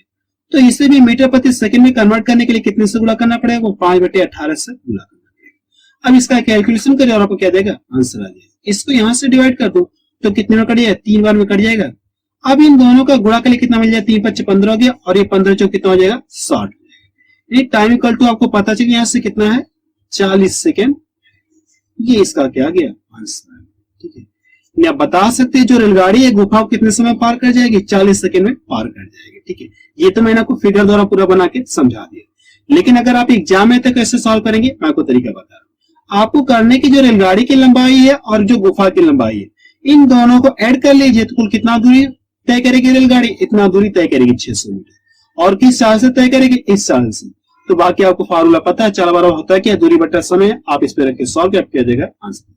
तो इसे भी मीटर प्रति सेकंड में कन्वर्ट करने के लिए कितने से गुणा करना पड़ेगा, वो 5/18 से गुणा करना पड़ेगा। अब इसका कैलकुलेशन करिए और आपको क्या देगा, आंसर आ जाएगा। इसको यहां से डिवाइड कर दो तो कितने में कट जाएगा, 3 बार में कट जाएगा। अब इन दोनों का गुणा करके कितना मिल जाएगा, 3 × 5 = 15 हो गया, और ये 15 चौक कितना हो जाएगा, 60 हो जाएगा। टाइम इक्वल टू आपको पता चलिए यहाँ से कितना है, 40 सेकेंड। ये इसका क्या गया, आंसर। ठीक है, आप बता सकते हैं जो रेलगाड़ी है गुफा को कितने समय पार कर जाएगी, 40 सेकंड में पार कर जाएगी। ठीक है, ये तो मैंने आपको फिगर द्वारा पूरा बना के समझा दिया। लेकिन अगर आप एग्जाम में तक कैसे सॉल्व करेंगे, मैं आपको तरीका बता रहा हूँ। आपको करने की जो रेलगाड़ी की लंबाई है और जो गुफा की लंबाई है, इन दोनों को ऐड कर लीजिए तो कुल कितना दूरी तय करेगी रेलगाड़ी, इतना दूरी तय करेगी 600 मीटर। और किस चाल से तय करेगी, इस चाल से। तो बाकी आपको फार्मूला पता है, चाल बराबर होता है क्या, दूरी बटा समय। आप इस पे रख के सॉल्व किया जाएगा आंसर।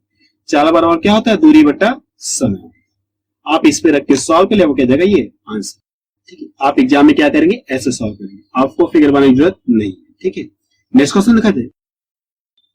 चाल बराबर क्या होता है, दूरी बटा समय। आप इस पे रख के सॉल्व के लिए वो क्या जाएगा, ये आंसर। ठीक है, आप एग्जाम में क्या करेंगे, ऐसे सॉल्व करेंगे, आपको फिगर बनाने की जरूरत नहीं है। ठीक है, नेक्स्ट क्वेश्चन दिखाते हैं।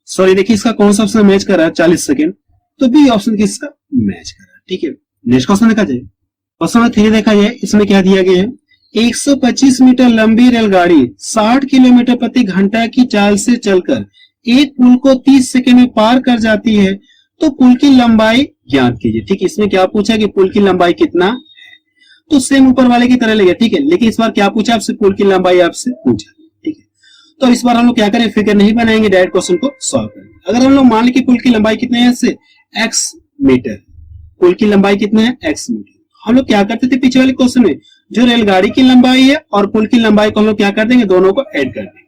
सॉरी, देखिए इसका कौन सा ऑप्शन मैच कर रहा है, 40 सेकंड, तो बी ऑप्शन किसका मैच कर रहा है। ठीक है, नेक्स्ट क्वेश्चन देखा जाए। क्वेश्चन नंबर 3 देखा जाए, इसमें क्या दिया गया है, 125 मीटर लंबी रेलगाड़ी 60 किलोमीटर प्रति घंटा की चाल से चलकर एक पुल को 30 सेकंड में पार कर जाती है, तो पुल की लंबाई ज्ञात कीजिए। ठीक है, इसमें क्या पूछा कि पुल की लंबाई कितना है, तो सेम ऊपर वाले की तरह लेगा। ठीक है, लेकिन इस बार क्या पूछा आपसे, पुल की लंबाई आपसे पूछा। ठीक है, तो इस बार हम लोग क्या करें, फिगर नहीं बनाएंगे, डायरेक्ट क्वेश्चन को सॉल्व करेंगे। अगर हम लोग मान लें कि पुल की लंबाई कितने है, से x मीटर, पुल की लंबाई कितना है, x मीटर। हम लोग क्या करते थे पिछले वाले क्वेश्चन में, जो रेलगाड़ी की लंबाई है और पुल की लंबाई को हम लोग क्या कर देंगे, दोनों को ऐड कर देंगे।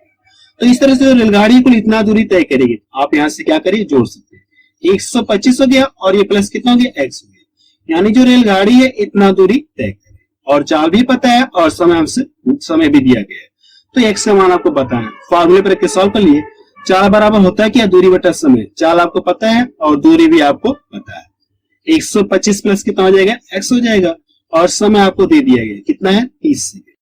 तो इस तरह से रेलगाड़ी कुल इतना दूरी तय करेगी, आप यहाँ से क्या करिए, जोड़ सकते हैं। 125 हो गया और ये प्लस कितना हो गया, x हो गया। यानी जो रेलगाड़ी है इतना दूरी तय करे, और चाल भी पता है और समय हमसे समय भी दिया गया है। तो x का मान आपको बताना, फॉर्मूले पर सॉल्व कर लिए। चाल बराबर होता है क्या, दूरी बटा समय। चाल आपको पता है और दूरी भी आपको पता है। 125 प्लस कितना हो जाएगा, x हो जाएगा, और समय आपको दे दिया गया कितना है, 30 सेकंड।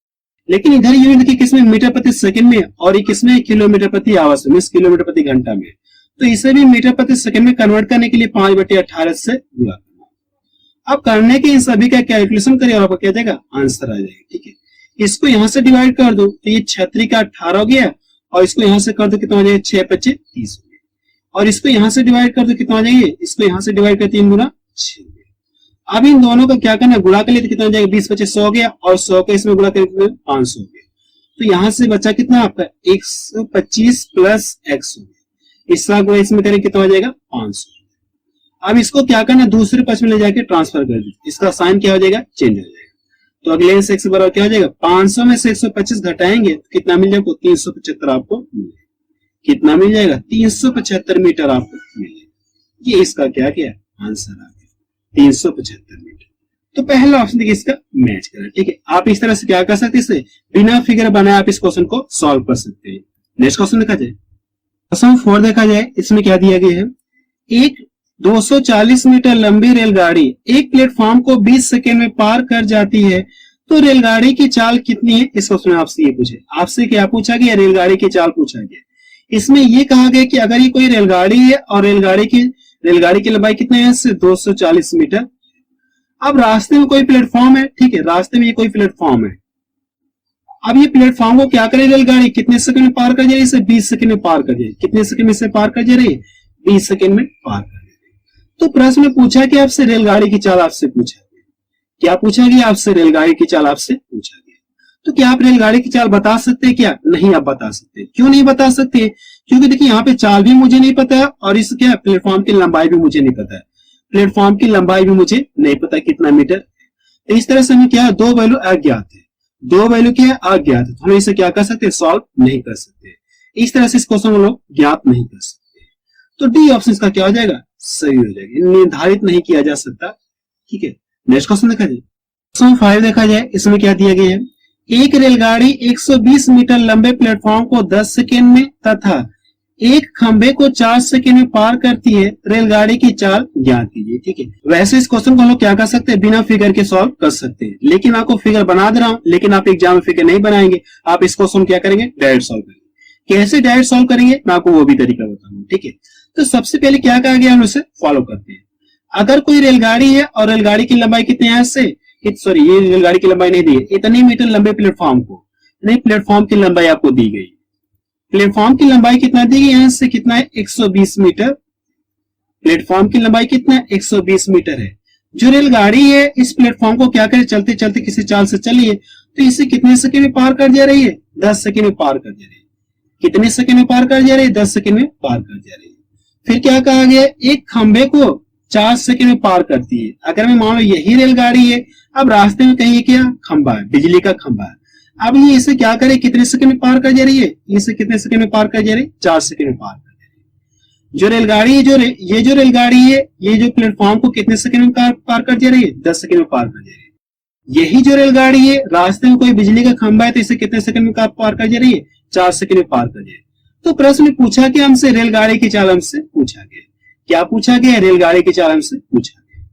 लेकिन इधर यूनिट देखिए किसमें, मीटर प्रति सेकंड में, और ये किसमें, किलोमीटर प्रति आवर्स में, किलोमीटर प्रति घंटा में। तो इसे भी मीटर प्रति सेकंड में कन्वर्ट करने के लिए 5/18 से गुणा करना। अब करने के इन सभी का कैलकुलेशन करिए और आपको क्या देगा, आंसर आ जाएगा। ठीक है, इसको यहां से डिवाइड कर दो तो ये 36 का 18 हो गया, और इसको यहां से कर दो कितना हो जाएगा, 6 × 25 = 30 हो गया। और इसको यहां से डिवाइड कर दो कितना हो जाएगा, इसको यहां से डिवाइड कर 3 × 6। अब इन दोनों का क्या करना है, गुणा कर लिए तो कितना हो जाएगा, 20 25 100 हो गया, और 100 का इसमें गुणा करें 500 हो गया। तो यहां से बचा कितना आपका 125 प्लस x हो गया, इसका गुणा इसमें करें कितना हो जाएगा 500। अब इसको क्या करना है, दूसरे पक्ष में ले जाके ट्रांसफर कर दीजिए, इसका साइन क्या हो जाएगा, चेंज हो जाएगा। तो अगले से x बराबर क्या हो जाएगा, 500 में से 125 घटाएंगे तो कितना मिल जाएगा, 375 आपको मिलेगा। कितना मिल जाएगा, 375 मीटर आपको मिलेगा। ये इसका क्या क्या आंसर आ गया, 375 मीटर। तो पहला ऑप्शन देखिए इसका मैच करें, ठीक है। आप इस तरह से क्या कर सकते हैं, इसे बिना फिगर बनाए आप इस क्वेश्चन को सॉल्व कर सकते हैं। नेक्स्ट क्वेश्चन देखा जाए, क्वेश्चन 4 देखा जाए, इसमें क्या दिया गया है, एक 240 मीटर लंबी रेलगाड़ी एक प्लेटफॉर्म को 20 सेकेंड में पार कर जाती है, तो रेलगाड़ी की चाल कितनी है। इस क्वेश्चन में आपसे ये पूछे, आपसे क्या पूछा गया, रेलगाड़ी की चाल पूछा गया। इसमें ये कहा गया कि अगर ये कोई रेलगाड़ी है और रेलगाड़ी की लंबाई कितनी है, 240 मीटर। अब रास्ते में कोई प्लेटफॉर्म है, ठीक है, रास्ते में ये कोई प्लेटफॉर्म है। अब ये प्लेटफॉर्म को क्या करे रेलगाड़ी, कितने सेकंड में पार कर जा रही है, इसे 20 सेकंड में पार कर जाए। कितने सेकंड में से पार कर जा रही है, 20 सेकंड में पार कर जा रही है। तो प्रश्न में पूछा कि आपसे रेलगाड़ी की चाल आपसे पूछा गया, क्या पूछा गया आपसे, रेलगाड़ी की चाल आपसे पूछा गया। तो क्या आप रेलगाड़ी की चाल बता सकते हैं, क्या नहीं आप बता सकते। क्यों नहीं बता सकते, क्योंकि देखिए यहाँ पे चाल भी मुझे नहीं पता है और इस क्या प्लेटफॉर्म की लंबाई भी मुझे नहीं पता है, प्लेटफॉर्म की लंबाई भी मुझे नहीं पता कितना मीटर। तो इस तरह से हमें क्या, दो वैल्यू अज्ञात है, दो वैल्यू क्या है, अज्ञात है। तो हम इसे क्या कर सकते, सॉल्व नहीं कर सकते। इस तरह से इस क्वेश्चन को लोग ज्ञात नहीं कर सकते। तो डी ऑप्शन इसका क्या हो जाएगा, सही हो जाएगा, निर्धारित नहीं किया जा सकता, ठीक है। नेक्स्ट क्वेश्चन देखा जाए, क्वेश्चन 5 देखा जाए, इसमें क्या दिया गया है, एक रेलगाड़ी 120 मीटर लंबे प्लेटफॉर्म को 10 सेकेंड में तथा एक खंबे को 4 सेकेंड में पार करती है, रेलगाड़ी की चाल ज्ञात कीजिए, ठीक है। वैसे इस क्वेश्चन को हम लोग क्या कर सकते हैं, बिना फिगर के सॉल्व कर सकते हैं, लेकिन आपको फिगर बना दे रहा हूं, लेकिन आप एग्जाम में फिगर नहीं बनाएंगे, आप इस क्वेश्चन क्या करेंगे, डायरेक्ट सॉल्व करेंगे। कैसे डायरेक्ट सॉल्व करेंगे, मैं आपको वो भी तरीका बताऊंगा, ठीक है। तो सबसे पहले क्या कहा गया, हम उसे फॉलो करते हैं। अगर कोई रेलगाड़ी है और रेलगाड़ी की लंबाई कितनी है, सॉरी ये रेलगाड़ी की लंबाई नहीं दी है, इतने मीटर लंबे प्लेटफॉर्म को, नहीं प्लेटफॉर्म की लंबाई आपको दी गई, प्लेटफॉर्म की लंबाई कितना दी गई, यहां से कितना है 120 मीटर, प्लेटफॉर्म की लंबाई कितना है 120 मीटर है। जो रेलगाड़ी है इस प्लेटफॉर्म को क्या करे, चलते चलते किसी चाल से चलिए तो इसे कितने सेकंड में पार कर जा रही है, 10 सेकंड में पार कर जा रही है। कितने सेकंड में पार कर जा रही है, 10 सेकंड में पार कर जा रही है। फिर क्या कहा गया, एक खंबे को 4 सेकंड में पार करती है। अगर मैं मान लो यही रेलगाड़ी है, अब रास्ते में कहीं क्या खंबा है, बिजली का खंबा है, अब ये इसे क्या करे, कितने सेकंड में पार कर जा रही है, इसे कितने सेकंड में पार कर जा रही है, 4 सेकंड में पार कर जा रही है। जो रेलगाड़ी है, ये जो रेलगाड़ी है, ये जो प्लेटफॉर्म को कितने सेकंड में पार कर जा रही है, 10 सेकंड में पार कर जा रही है। यही जो रेलगाड़ी है, रास्ते में कोई बिजली का खंबा है, तो इसे कितने सेकंड में पार कर जा रही है, 4 सेकंड में पार कर जा रही है। तो प्रश्न में पूछा कि हमसे रेलगाड़ी की चाल हमसे पूछा गया, क्या पूछा गया, रेलगाड़ी की चाल हमसे पूछा गया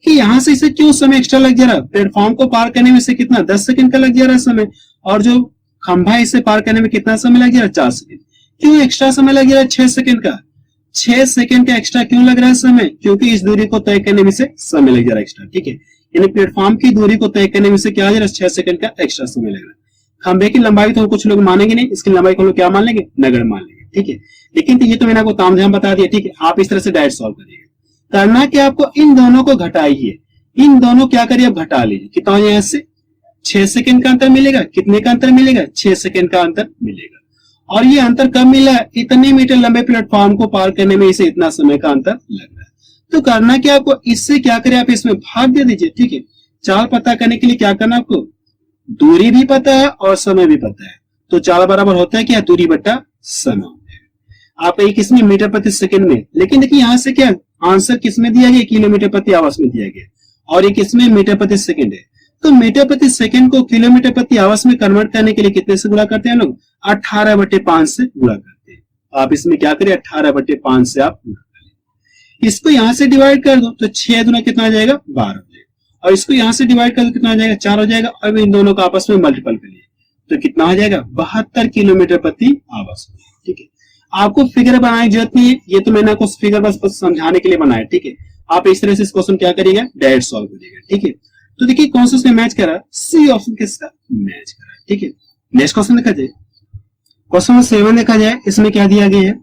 कि यहां से इसे क्यों समय एक्स्ट्रा लग जा रहा है, प्लेटफॉर्म को पार करने में से कितना 10 सेकंड का लग जा रहा है समय, और जो खंभा है इसे पार करने में कितना समय लग जा रहा है, 4 सेकंड। क्यों एक्स्ट्रा समय लग जा रहा है 6 सेकंड का, 6 सेकंड का एक्स्ट्रा क्यों लग रहा है समय, क्योंकि इस दूरी को तय करने में से समय लग जा रहा है एक्स्ट्रा, ठीक है। यानी प्लेटफॉर्म की दूरी को तय करने में से क्या आ जा रहा है, 6 सेकंड का एक्स्ट्रा समय लग रहा है। खंबे की लंबाई तो कुछ लोग मानेंगे नहीं, इसकी लंबाई को लोग क्या मान लेंगे, नगण्य मान लेंगे, ठीक है। लेकिन तो ये तो मैंने आपको तामझाम बता दिया, ठीक है। आप इस तरह से डायरेक्ट सॉल्व करिएगा। करना कि आपको इन दोनों को घटाइए, इन दोनों क्या करिए, आप घटा लीजिए। कितना हो जाएगा, इससे 6 सेकंड का अंतर मिलेगा, कितने का अंतर मिलेगा, 6 सेकंड का अंतर मिलेगा। और ये अंतर कब मिला, इतने मीटर लंबे प्लेटफॉर्म को पार करने में इसे इतना समय का अंतर लग रहा है। तो करना कि आपको इससे क्या करें, आप इसमें भाग दे दीजिए, ठीक है। चाल पता करने के लिए क्या करना, आपको दूरी भी पता है और समय भी पता है, तो चाल बराबर होता है क्या, दूरी बट्टा समय। आप एक इसमें मीटर प्रति सेकंड में, लेकिन देखिए यहां से क्या आंसर किसमें दिया गया, किलोमीटर प्रति आवर्स में दिया गया, और एक इसमें मीटर प्रति सेकंड है। तो मीटर प्रति सेकंड को किलोमीटर प्रति आवर्स में कन्वर्ट करने के लिए कितने से गुणा करते हैं लोग, 18/5 से गुणा करते हैं। आप इसमें क्या करें, 18/5 से आप गुणा करें। इसको यहां से डिवाइड कर दो तो 6 दूना कितना आ जाएगा, 12 हो जाएगा, और इसको यहां से डिवाइड कर दो कितना आ जाएगा, 4 हो जाएगा। और इन दोनों का आपस में मल्टीपल करिए तो कितना हो जाएगा, 72 किलोमीटर प्रति आवर्स, ठीक है। आपको फिगर बनाने की जरूरत नहीं है, ये तो मैंने आपको फिगर बस समझाने के लिए बनाया, ठीक है। आप इस तरह से इस क्वेश्चन क्या करिएगा, डायरेक्ट सॉल्व करिएगा, ठीक है। तो देखिए कौन सा उसने मैच करा, सी ऑप्शन किसका मैच करा, ठीक है। नेक्स्ट क्वेश्चन देखा जाए, क्वेश्चन 7 देखा जाए, इसमें क्या दिया गया है,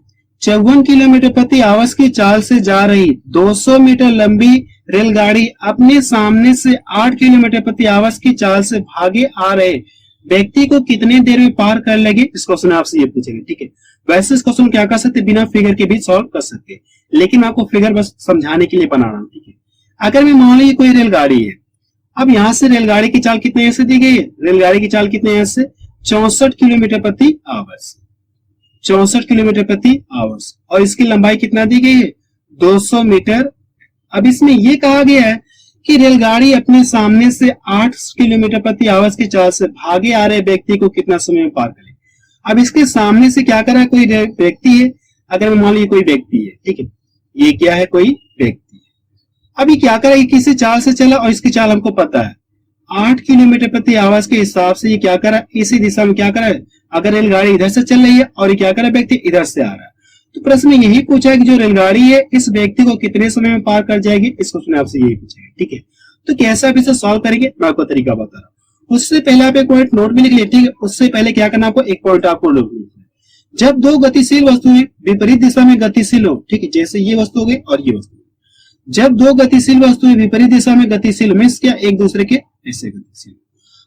54 किलोमीटर प्रति आवर्स की चाल से जा रही 200 मीटर लंबी रेलगाड़ी अपने सामने से 8 किलोमीटर प्रति आवर्स की चाल से भागे आ रहे व्यक्ति को कितने देर में पार कर लेगी, इस क्वेश्चन आपसे ये पूछेगा। ठीक है, वैसे इस क्वेश्चन क्या कर सकते, बिना फिगर के भी सॉल्व कर सकते, लेकिन मैं आपको फिगर बस समझाने के लिए बना रहा हूं। ठीक है, अगर मैं मान लीजिए कोई रेलगाड़ी है, अब यहां से रेलगाड़ी की चाल कितने से दी गई है, रेलगाड़ी की चाल कितने से 64 किलोमीटर प्रति आवर्स, 64 किलोमीटर प्रति आवर्स, और इसकी लंबाई कितना दी गई है 200 मीटर। अब इसमें यह कहा गया है कि रेलगाड़ी अपने सामने से 8 किलोमीटर प्रति आवर्स की चाल से भागे आ रहे व्यक्ति को कितना समय में पार करे। अब इसके सामने से क्या कर रहा है, कोई व्यक्ति है, अगर मान लीजिए कोई व्यक्ति है, ठीक है, ये क्या है, कोई व्यक्ति है। अब ये क्या कर रहा है, किसी चाल से चला और इसकी चाल हमको पता है 8 किलोमीटर प्रति आवर्स के हिसाब से ये क्या कर रहा है, इसी दिशा में क्या कर रहा है, अगर रेलगाड़ी इधर से चल रही है और ये क्या कर रहा है, व्यक्ति इधर से आ रहा है, तो प्रश्न में यही पूछा है कि जो रेलगाड़ी है इस व्यक्ति को कितने समय में पार कर जाएगी, इस क्वेश्चन में आपसे यही पूछेगा। ठीक है, तो कैसे आप इसे सॉल्व करेंगे मैं आपको तरीका बता रहा हूं। उससे पहले आप एक पॉइंट नोट भी लिख लीजिए। ठीक है, उससे पहले क्या करना, आपको एक पॉइंट आपको नोट लिखना है। जब दो गतिशील वस्तुएं विपरीत दिशा में गतिशील हो, ठीक है, जैसे ये वस्तु हो गई और ये वस्तु, जब दो गतिशील वस्तुएं विपरीत दिशा में गतिशील मींस क्या, एक दूसरे के ऐसे गतिशील,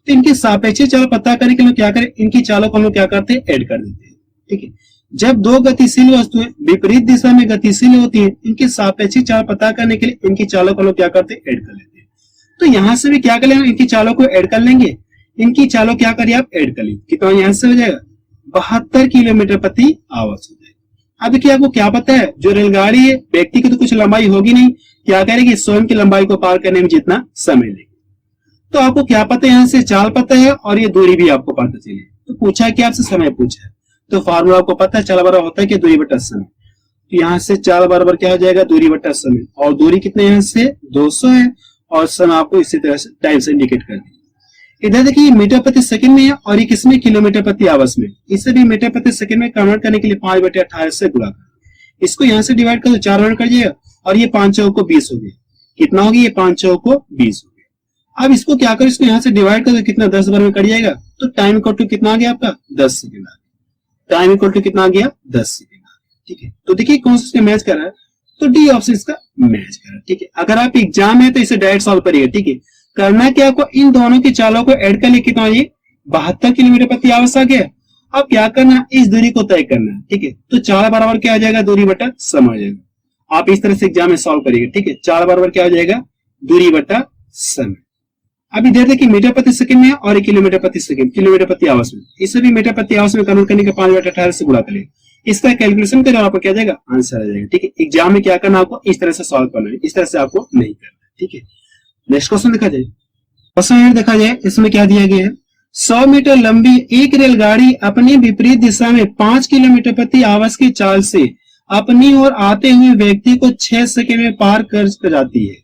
तो इनकी सापेक्षिक चाल पता करने के लिए क्या करें, इनकी चालों को हम लोग क्या करते हैं, ऐड कर देते हैं। ठीक है, जब दो गतिशील वस्तुएं विपरीत दिशा में गतिशील होती हैं, इनकी सापेक्षिक चाल पता करने के लिए इनकी चालों को हम लोग क्या करते हैं, ऐड कर लेते हैं। तो यहां से भी क्या कर लेंगे, इनकी चालों को ऐड कर लेंगे, इनकी चालों क्या करिए आप ऐड कर लीजिए, कितना यहां से हो जाएगा 72 किलोमीटर प्रति आवर्स हो जाएगा। अब देखिए आपको क्या पता है, जो रेलगाड़ी है व्यक्ति की तो कुछ लंबाई होगी नहीं, क्या करेगी, स्वयं की लंबाई को पार करने में जितना समय लेगी। तो आपको क्या पता है, यहां से चाल पता है और ये दूरी भी आपको पता चली। तो पूछा है कि आपसे समय पूछा है, तो फार्मूला आपको पता है, चाल बराबर होता है कि दूरी बटा समय। तो यहाँ से चाल बराबर क्या हो जाएगा, दूरी बटा समय, और दूरी कितने यहाँ से 200 है, और समय आपको इसी तरह से टाइम से इंडिकेट कर दिया। इधर देखिए मीटर प्रति सेकंड में है और ये किसमें, किलोमीटर प्रति आवर्स में, इसे भी मीटर प्रति सेकंड में कन्वर्ट करने के लिए 5/18 से गुणा कर, इसको यहाँ से डिवाइड कर 4 बार कर दिएगा, और ये 5 चौक को 20 हो गया, कितना होगी, ये 5 चौक को 20 हो गया। अब इसको क्या करो, इसको यहाँ से डिवाइड कर, कितना 10 बार में कट जाएगा, तो टाइम इक्वल टू कितना आ गया आपका 10 सेकंड आ गया, टाइम इक्वल टू कितना आ गया 10 सेकंड आ गया। ठीक है, तो देखिए कौन सा मैच कर रहा है, तो डी ऑप्शन इसका मैच कर रहा है। ठीक है, अगर आप एग्जाम है तो इसे डायरेक्ट सॉल्व करिए। ठीक है, करना क्या, आपको इन दोनों की चालों को ऐड कर लिए, कितना ये 72 किलोमीटर प्रति आवर्स आ गया। अब क्या करना, इस दूरी को तय करना है। ठीक है, तो चाल बराबर क्या आ जाएगा, दूरी बटा समय आ जाएगा। आप इस तरह से एग्जाम में सॉल्व करिएगा। ठीक है, चाल बराबर क्या हो जाएगा, दूरी बटा समय। अब इधर देखिए मीटर प्रति सेकंड में और किलोमीटर प्रति सेकंड, किलोमीटर प्रति आवर्स में, इसे भी मीटर प्रति आवर्स में कन्वर्ट करने के 5/18 से गुणा करें, इसका कैलकुलेशन करें, आपको क्या जाएगा, आंसर आ जाएगा। ठीक है, एग्जाम में क्या करना, आपको इस तरह से सॉल्व करना है, इस तरह से आपको नहीं करना। ठीक है, नेक्स्ट क्वेश्चन देखा जाए। क्वेश्चन देखा जाए, इसमें क्या दिया गया है, 100 मीटर लंबी एक रेलगाड़ी अपनी विपरीत दिशा में 5 किलोमीटर प्रति आवर्स की चाल से अपनी ओर आते हुए व्यक्ति को 6 सेकंड में पार कर जाती है।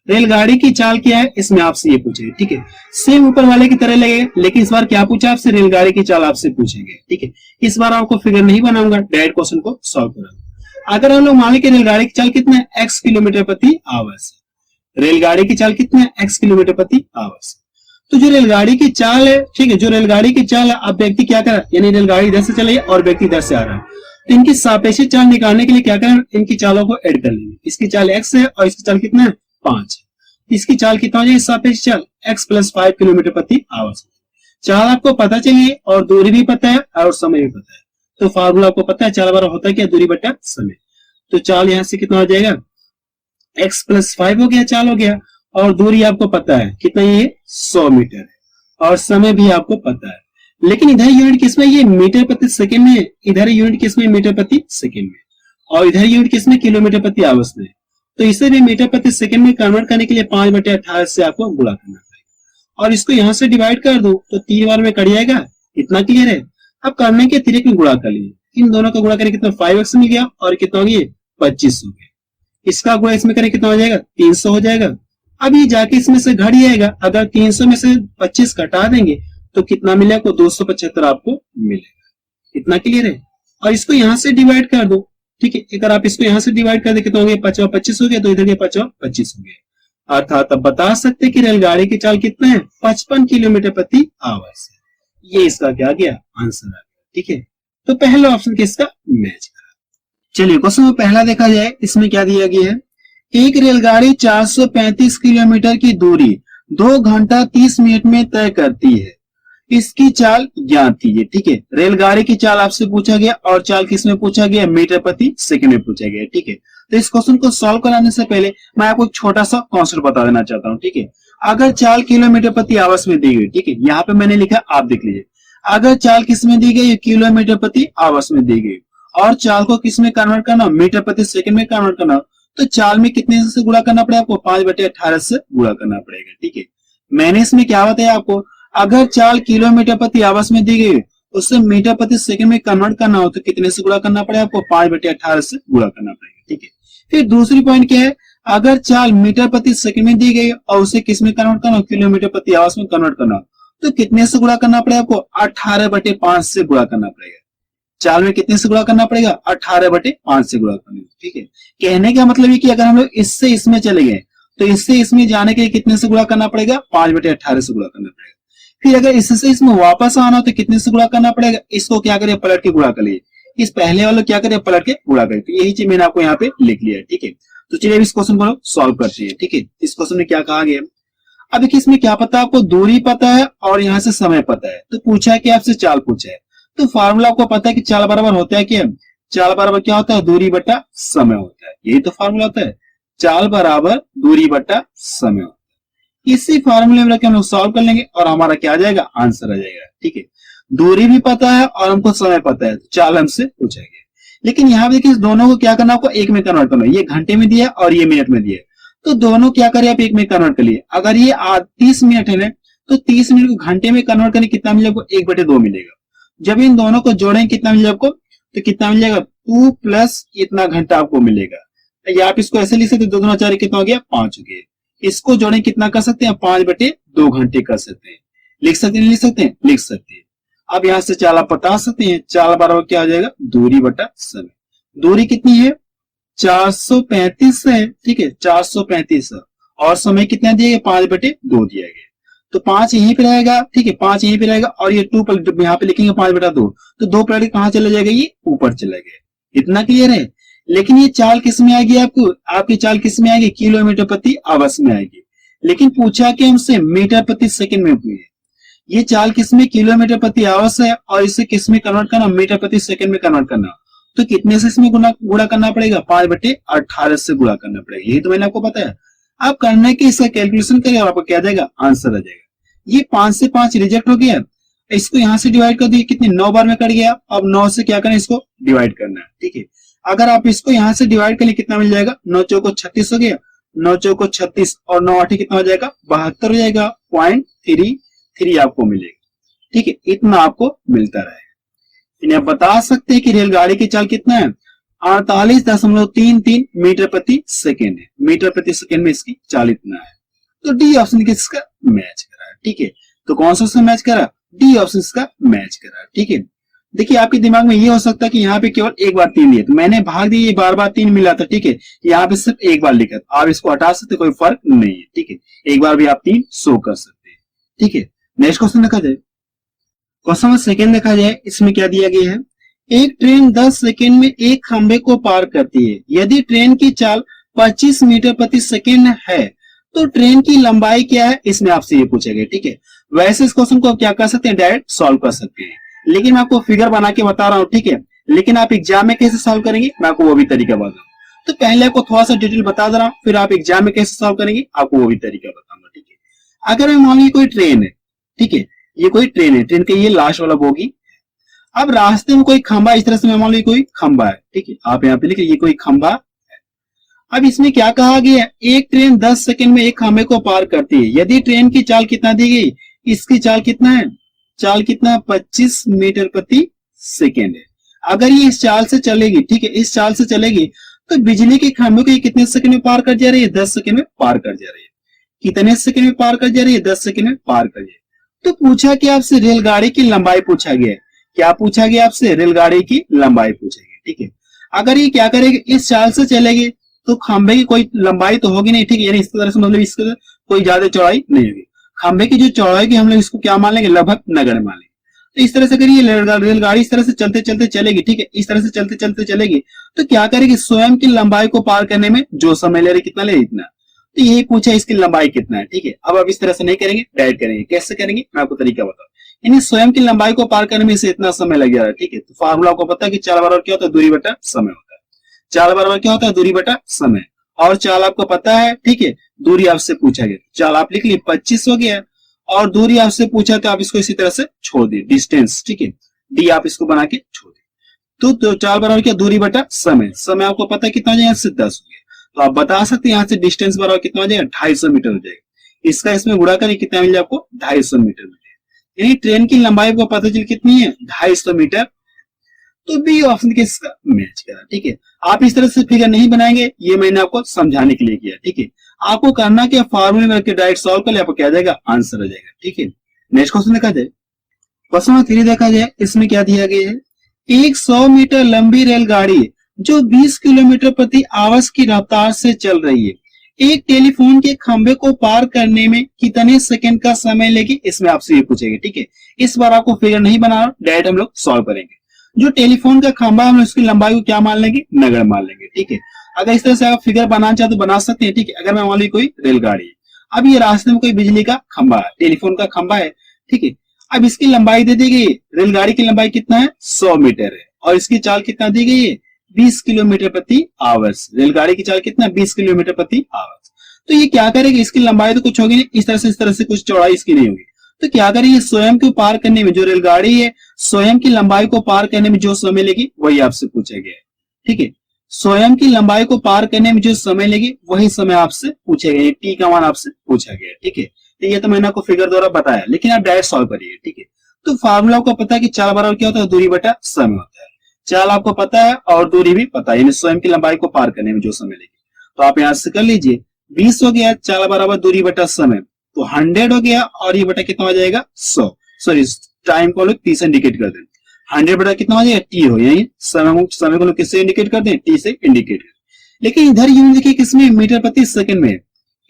रेलगाड़ी की चाल क्या है, इसमें आपसे ये पूछेगा। ठीक है, सेम ऊपर वाले की तरह लगेगा, लेकिन इस बार क्या पूछा आपसे, रेलगाड़ी की चाल आपसे पूछेंगे। ठीक है, इस बार आपको फिगर नहीं बनाऊंगा, डायरेक्ट क्वेश्चन को सॉल्व करूंगा। अगर हम लोग मान लें कि रेलगाड़ी की चाल कितना है, x किलोमीटर प्रति आवर्स, रेलगाड़ी की चाल कितना है, x किलोमीटर प्रति आवर्स। तो जो रेलगाड़ी की चाल है, ठीक है, जो रेलगाड़ी की चाल है, अब व्यक्ति क्या कर रहा है, यानी रेलगाड़ी इधर से चल रही है और व्यक्ति इधर से आ रहा है, तो इनकी सापेक्षिक चाल निकालने के लिए क्या करें, इनकी चालों को ऐड कर लेंगे। इसकी चाल x है और इसकी चाल कितना है 5, इसकी चाल कितना हो जाएगी, सापेक्ष चाल x + 5 किलोमीटर प्रति आवर्स। चाल आपको पता चलिए और दूरी भी पता है और समय भी पता है, तो फार्मूला आपको पता है, चाल बराबर होता है क्या, दूरी बटा समय। तो चाल यहां से कितना हो जाएगा, x + 5 हो गया, चाल हो गया, और दूरी आपको पता है कितना, ये 100 मीटर है, और समय भी आपको पता है। लेकिन इधर यूनिट किसमें, ये मीटर प्रति सेकंड में, इधर यूनिट किसमें, मीटर प्रति सेकंड में, और इधर यूनिट किसमें, किलोमीटर प्रति आवर्स में। तो इसे भी मीटर प्रति सेकंड में कन्वर्ट करने के लिए 5/18 से आपको गुणा करना पड़ेगा, और इसको यहां से डिवाइड कर दो तो 3 बार में कट जाएगा। इतना क्लियर है। अब करने के तरीके में गुणा कर लीजिए, इन दोनों का गुणा करें कितना 5x मिल गया, और कितना हो गया 25 हो गया। इसका गुणा इसमें करें कितना हो जाएगा, 300 हो जाएगा। अब ये जाके इसमें से घट जाएगा, अगर 300 में से 25 घटा देंगे तो कितना मिलेगा, 275 आपको मिलेगा। इतना क्लियर है। और इसको यहां से डिवाइड कर दो। ठीक है, अगर आप इसको यहां से डिवाइड कर दे कितना हो गया, 5 25 हो गया, तो इधर के 5 25 हो गया। अर्थात अब बता सकते कि रेलगाड़ी की चाल कितना है, 55 किलोमीटर प्रति आवर्स है। ये इसका क्या गया, आंसर आ गया। ठीक है, तो पहला ऑप्शन किसका मैच करा। चलिए क्वेश्चन में पहला देखा जाए, इसमें क्या दिया गया है, एक रेलगाड़ी 435 किलोमीटर की दूरी 2 घंटा 30 मिनट में तय करती है, इसकी चाल ज्ञात कीजिए। ठीक है, रेलगाड़ी की चाल आपसे पूछा गया और चाल किस में पूछा गया, मीटर प्रति सेकंड में पूछा गया। ठीक है, तो इस क्वेश्चन को सॉल्व कराने से पहले मैं आपको छोटा सा कॉन्सेप्ट बता देना चाहता हूँ। ठीक है, अगर चाल किलोमीटर प्रति आवर्स में दी गई, ठीक है, यहाँ पे मैंने लिखा, आप देख लीजिए। अगर चाल किस में दी गई, किलोमीटर प्रति आवर्स में दी गई, और चाल को किस में कन्वर्ट करना, मीटर प्रति सेकंड में कन्वर्ट करना, तो चाल में कितने से गुणा करना पड़ेगा आपको, 5/18 से गुणा करना पड़ेगा। ठीक है, मैंने इसमें क्या बताया आपको, अगर चाल किलोमीटर प्रति आवर्स में दी गई, उससे मीटर प्रति सेकंड में कन्वर्ट करना हो तो कितने से गुणा करना पड़ेगा आपको, 5/18 से गुणा करना पड़ेगा। ठीक है, फिर दूसरी पॉइंट क्या है, अगर चाल मीटर प्रति सेकंड में दी गई और उसे किस में कन्वर्ट करना हो, किलोमीटर प्रति आवर्स में कन्वर्ट करना हो, तो कितने से गुणा करना पड़ेगा आपको, 18/5 से गुणा करना पड़ेगा। चाल में कितने से गुणा करना पड़ेगा, 18/5 से गुणा करना। ठीक है, कहने का मतलब है कि अगर हम लोग इससे इसमें चले गए तो इससे इसमें जाने के लिए कितने से गुणा करना पड़ेगा, 5/18 से गुणा करना पड़ेगा। फिर अगर इससे इसमें वापस आना हो तो कितने से गुणा करना पड़ेगा, इसको क्या करें, पलट के गुणा कर लिए, इस पहले वाले क्या करें, पलट के गुणा करें। तो यही चीज मैंने आपको यहाँ पे लिख लिया है। ठीक है, तो चलिए इस क्वेश्चन को सॉल्व करते हैं। ठीक है, इस क्वेश्चन में क्या कहा गया, अब देखिए इसमें क्या पता है आपको, दूरी पता है और यहाँ से समय पता है। तो पूछा है कि आपसे चाल पूछा है, तो फार्मूला आपको पता है कि चाल बराबर होता है क्या, चाल बराबर क्या होता है, दूरी बटा समय होता है। यही तो फार्मूला होता है, चाल बराबर दूरी बटा समय होता है। इसी फार्मूले में रख हम लोग सॉल्व कर लेंगे और हमारा क्या आ जाएगा, आंसर आ जाएगा। ठीक है, दूरी भी पता है और हमको समय पता है, तो चाल हमसे पूछेंगे। लेकिन यहाँ पे देखिए इस दोनों को क्या करना, आपको एक में कन्वर्ट करना, ये घंटे में दिया और ये मिनट में दिया, तो दोनों क्या करें आप एक में कन्वर्ट कर लिए। अगर ये 30 मिनट है ना, तो 30 मिनट को घंटे में कन्वर्ट करने कितना मिलेगा आपको, 1/2 मिलेगा। जब इन दोनों को जोड़ेंगे कितना मिलेगा आपको, तो कितना मिल जाएगा, 2 प्लस इतना घंटा आपको मिलेगा। या आप इसको ऐसे लिख सकते, 2 दूना 4 कितना हो गया, 5 हो गया। इसको जोड़ें कितना कर सकते हैं, 5/2 घंटे कर सकते हैं। लिख सकते हैं, लिख सकते हैं, लिख सकते हैं। अब यहां से चाल आप बता सकते हैं, चाल बराबर क्या हो जाएगा, दूरी बटा समय। दूरी कितनी है, 435 है। ठीक है, 435 और समय कितना दिया गया, 5/2 दिया गया, तो 5 यहीं पे रहेगा। ठीक है, 5 यहीं पे रहेगा और ये 2 पर यहाँ पे लिखेंगे 5/2, तो 2 पलट कहां चला जाएगा, ये ऊपर चला गया। इतना क्लियर है। लेकिन ये चाल किस में आएगी, आपको आपकी चाल किस में आएगी, किलोमीटर प्रति आवर्स में आएगी। लेकिन पूछा कि हमसे मीटर प्रति सेकंड में हुई है, ये चाल किसमें, किलोमीटर प्रति आवर्स है और इसे किस में कन्वर्ट करना, मीटर प्रति सेकंड में कन्वर्ट करना, तो कितने से इसमें गुणा करना पड़ेगा, 5/18 से गुणा करना पड़ेगा। यही तो मैंने आपको बताया। आप करने के इसका कैलकुलेशन करें और आपको क्या जाएगा, आंसर आ जाएगा। ये 5 से 5 रिजेक्ट हो गया, इसको यहां से डिवाइड कर दिए, कितने 9 बार में कट गया। अब 9 से क्या करना, इसको डिवाइड करना है। ठीक है, अगर आप इसको यहां से डिवाइड करें कितना मिल जाएगा, 9 चौको 36 हो गया, 9 चौको 36 और 9 8 कितना हो जाएगा, 72 हो जाएगा, 0.33 आपको मिलेगा। ठीक है, इतना आपको मिलता रहेगा। इन्हें बता सकते हैं कि रेलगाड़ी की चाल कितना है, 48.33 मीटर प्रति सेकेंड है। मीटर प्रति सेकेंड में इसकी चाल इतना है। तो डी ऑप्शन किसका मैच करा है। ठीक है, तो कौन सा उसका मैच करा, डी ऑप्शन का मैच करा। ठीक है, देखिए आपके दिमाग में ये हो सकता है कि यहाँ पे केवल एक बार 3 दिए, तो मैंने भाग दिए, बार बार 3 मिला था। ठीक है, यहाँ पे सिर्फ एक बार लिखा था, आप इसको हटा सकते, कोई फर्क नहीं है। ठीक है, एक बार भी आप 3 शो कर सकते हैं। ठीक है, नेक्स्ट क्वेश्चन देखा जाए, क्वेश्चन नंबर सेकंड देखा जाए, इसमें क्या दिया गया है, एक ट्रेन 10 सेकंड में एक खंबे को पार करती है। यदि ट्रेन की चाल 25 मीटर प्रति सेकंड है तो ट्रेन की लंबाई क्या है, इसमें आपसे ये पूछेगा। ठीक है, वैसे इस क्वेश्चन को आप क्या कर सकते हैं, डायरेक्ट सॉल्व कर सकते हैं, लेकिन मैं आपको फिगर बना के बता रहा हूं। ठीक है, लेकिन आप एग्जाम में कैसे सॉल्व करेंगे, मैं आपको वो भी तरीका बताऊंगा। तो पहले आपको थोड़ा सा डिटेल बता दे रहा हूं, फिर आप एग्जाम में कैसे सॉल्व करेंगे, आपको वो भी तरीका बताऊंगा। ठीक है, अगर मैं मान लीजिए कोई ट्रेन है, ठीक है, ये कोई ट्रेन है, ट्रेन का ये लास्ट वाला बोगी। अब रास्ते में कोई खंबा, इस तरह से मैं मान लीजिए कोई खंबा है। ठीक है, आप यहाँ पे लिखिए ये कोई खंबा है। अब इसमें क्या कहा गया, एक ट्रेन 10 सेकंड में एक खंबे को पार करती है। यदि ट्रेन की चाल कितना दी गई, इसकी चाल कितना है, चाल कितना, 25 मीटर प्रति सेकेंड है। अगर ये इस चाल से चलेगी, ठीक है, इस चाल से चलेगी, तो बिजली के खंभे को ये कितने सेकंड में पार कर जा रही है, 10 सेकंड में पार कर जा रही है। कितने सेकंड में पार कर जा रही है, 10 सेकंड में पार कर जा रही है। तो पूछा कि आपसे रेलगाड़ी की लंबाई पूछा गया है। क्या पूछा गया आपसे, रेलगाड़ी की लंबाई पूछा गया। ठीक है, अगर ये क्या करेगी, इस चाल से चलेगी तो खंबे की कोई लंबाई तो होगी नहीं। ठीक है, यानी इस तरह से मतलब इसके कोई ज्यादा चौड़ाई नहीं होगी। खंबे की जो चौड़ाई की हम लोग इसको क्या मान लेंगे, लगभग नगण्य मान लेंगे। तो इस तरह से अगर ये रेलगाड़ी इस तरह से चलते चलते चलेगी, ठीक है, इस तरह से चलते चलते चलेगी, तो क्या करेगी, स्वयं की लंबाई को पार करने में जो समय ले रही कितना ले रही, इतना। तो यही पूछा इसकी लंबाई कितना है, ठीक है। अब आप इस तरह से नहीं करेंगे, डायरेक्ट करेंगे। कैसे करेंगे मैं आपको तरीका बताऊं। यानी स्वयं की लंबाई को पार करने में इसे इतना समय लग जा रहा है, ठीक है। तो फार्मूला आपको पता है कि चाल बराबर क्या होता है, दूरी बटा समय होता है। चाल बराबर क्या होता है, दूरी बटा समय। और चाल आपको पता है, ठीक है, दूरी आपसे पूछा गया, चाल आप लिख ली 25 हो गया, और दूरी आपसे पूछा तो आप इसको इसी तरह से छोड़ दिए, डिस्टेंस, ठीक है, डी आप इसको बना के छोड़ दिए। तो चाल बराबर क्या, दूरी बटा समय। समय आपको पता है कितना हो जाएगा, 10 हो गया। तो आप बता सकते हैं यहाँ से डिस्टेंस बराबर कितना हो जाएगा, 250 मीटर हो जाएगा। इसका इसमें गुणा करें कितना मिल जाएगा आपको, 250 मीटर मिल जाएगा। यानी ट्रेन की लंबाई को पता चल कितनी है, 250 मीटर। तो बी ऑप्शन के इसका मैच करा, ठीक है। आप इस तरह से फिगर नहीं बनाएंगे, ये मैंने आपको समझाने के लिए किया, ठीक है। आपको करना क्या, फार्मूले में रख के डायरेक्ट सॉल्व कर ले, आपको क्या जाएगा, आंसर आ जाएगा, ठीक है। नेक्स्ट क्वेश्चन देखा जाए, क्वेश्चन नंबर 3 देखा जाए, इसमें क्या दिया गया है, एक 100 मीटर लंबी रेलगाड़ी जो 20 किलोमीटर प्रति आवर्स की रफ्तार से चल रही है, एक टेलीफोन के खंभे को पार करने में कितने सेकंड का समय लेगी, इसमें आपसे ये पूछेगा, ठीक है। इस बार आपको फिगर नहीं बनाना, डायरेक्ट हम लोग सॉल्व करेंगे। जो टेलीफोन का खंभा है, हम उसकी लंबाई को क्या मान लेंगे, नगण्य मान लेंगे, ठीक है। अगर इस तरह से आप फिगर बनाना चाहे तो बना सकते हैं, ठीक है। अगर मैं मान ली कोई रेलगाड़ी है, अब ये रास्ते में कोई बिजली का खंभा है, टेलीफोन का खंभा है, ठीक है। अब इसकी लंबाई दे दी गई, रेलगाड़ी की लंबाई कितना है, 100 मीटर है, और इसकी चाल कितना दी गई है, 20 किलोमीटर प्रति आवर्स। रेलगाड़ी की चाल कितना, 20 किलोमीटर प्रति आवर्स। तो ये क्या करेगी, इसकी लंबाई तो कुछ होगी नहीं, इस तरह से कुछ चौड़ाई इसकी नहीं होगी। तो क्या करेगी, स्वयं को पार करने में, जो रेलगाड़ी है स्वयं की लंबाई को पार करने में जो समय लेगी वही आपसे पूछा गया है, ठीक है। स्वयं की लंबाई को पार करने में जो समय लेगी वही समय आपसे पूछा गया है, टी का मान आपसे पूछा गया है, ठीक है। तो ये तो मैंने आपको फिगर द्वारा बताया, लेकिन आप डायरेक्ट सॉल्व करिए, ठीक है। तो फार्मूला को पता है कि चाल बराबर क्या होता है, दूरी बटा समय होता है। चाल आपको पता है और दूरी भी पता है, यानी स्वयं की लंबाई को पार करने में जो समय लेगी। तो आप यहां से कर लीजिए, 20 हो गया, चाल बराबर दूरी बटा समय, तो 100 हो गया, और ये बटा कितना हो जाएगा, 100। सॉरी, टाइम को लोग टी से इंडिकेट कर दें, 100 बटा कितना हो जाएगा, टी हो, यानी समय को लोग किससे इंडिकेट कर दें, टी से इंडिकेट कर। लेकिन इधर यूनिट देखिए किसमें, मीटर प्रति सेकंड में,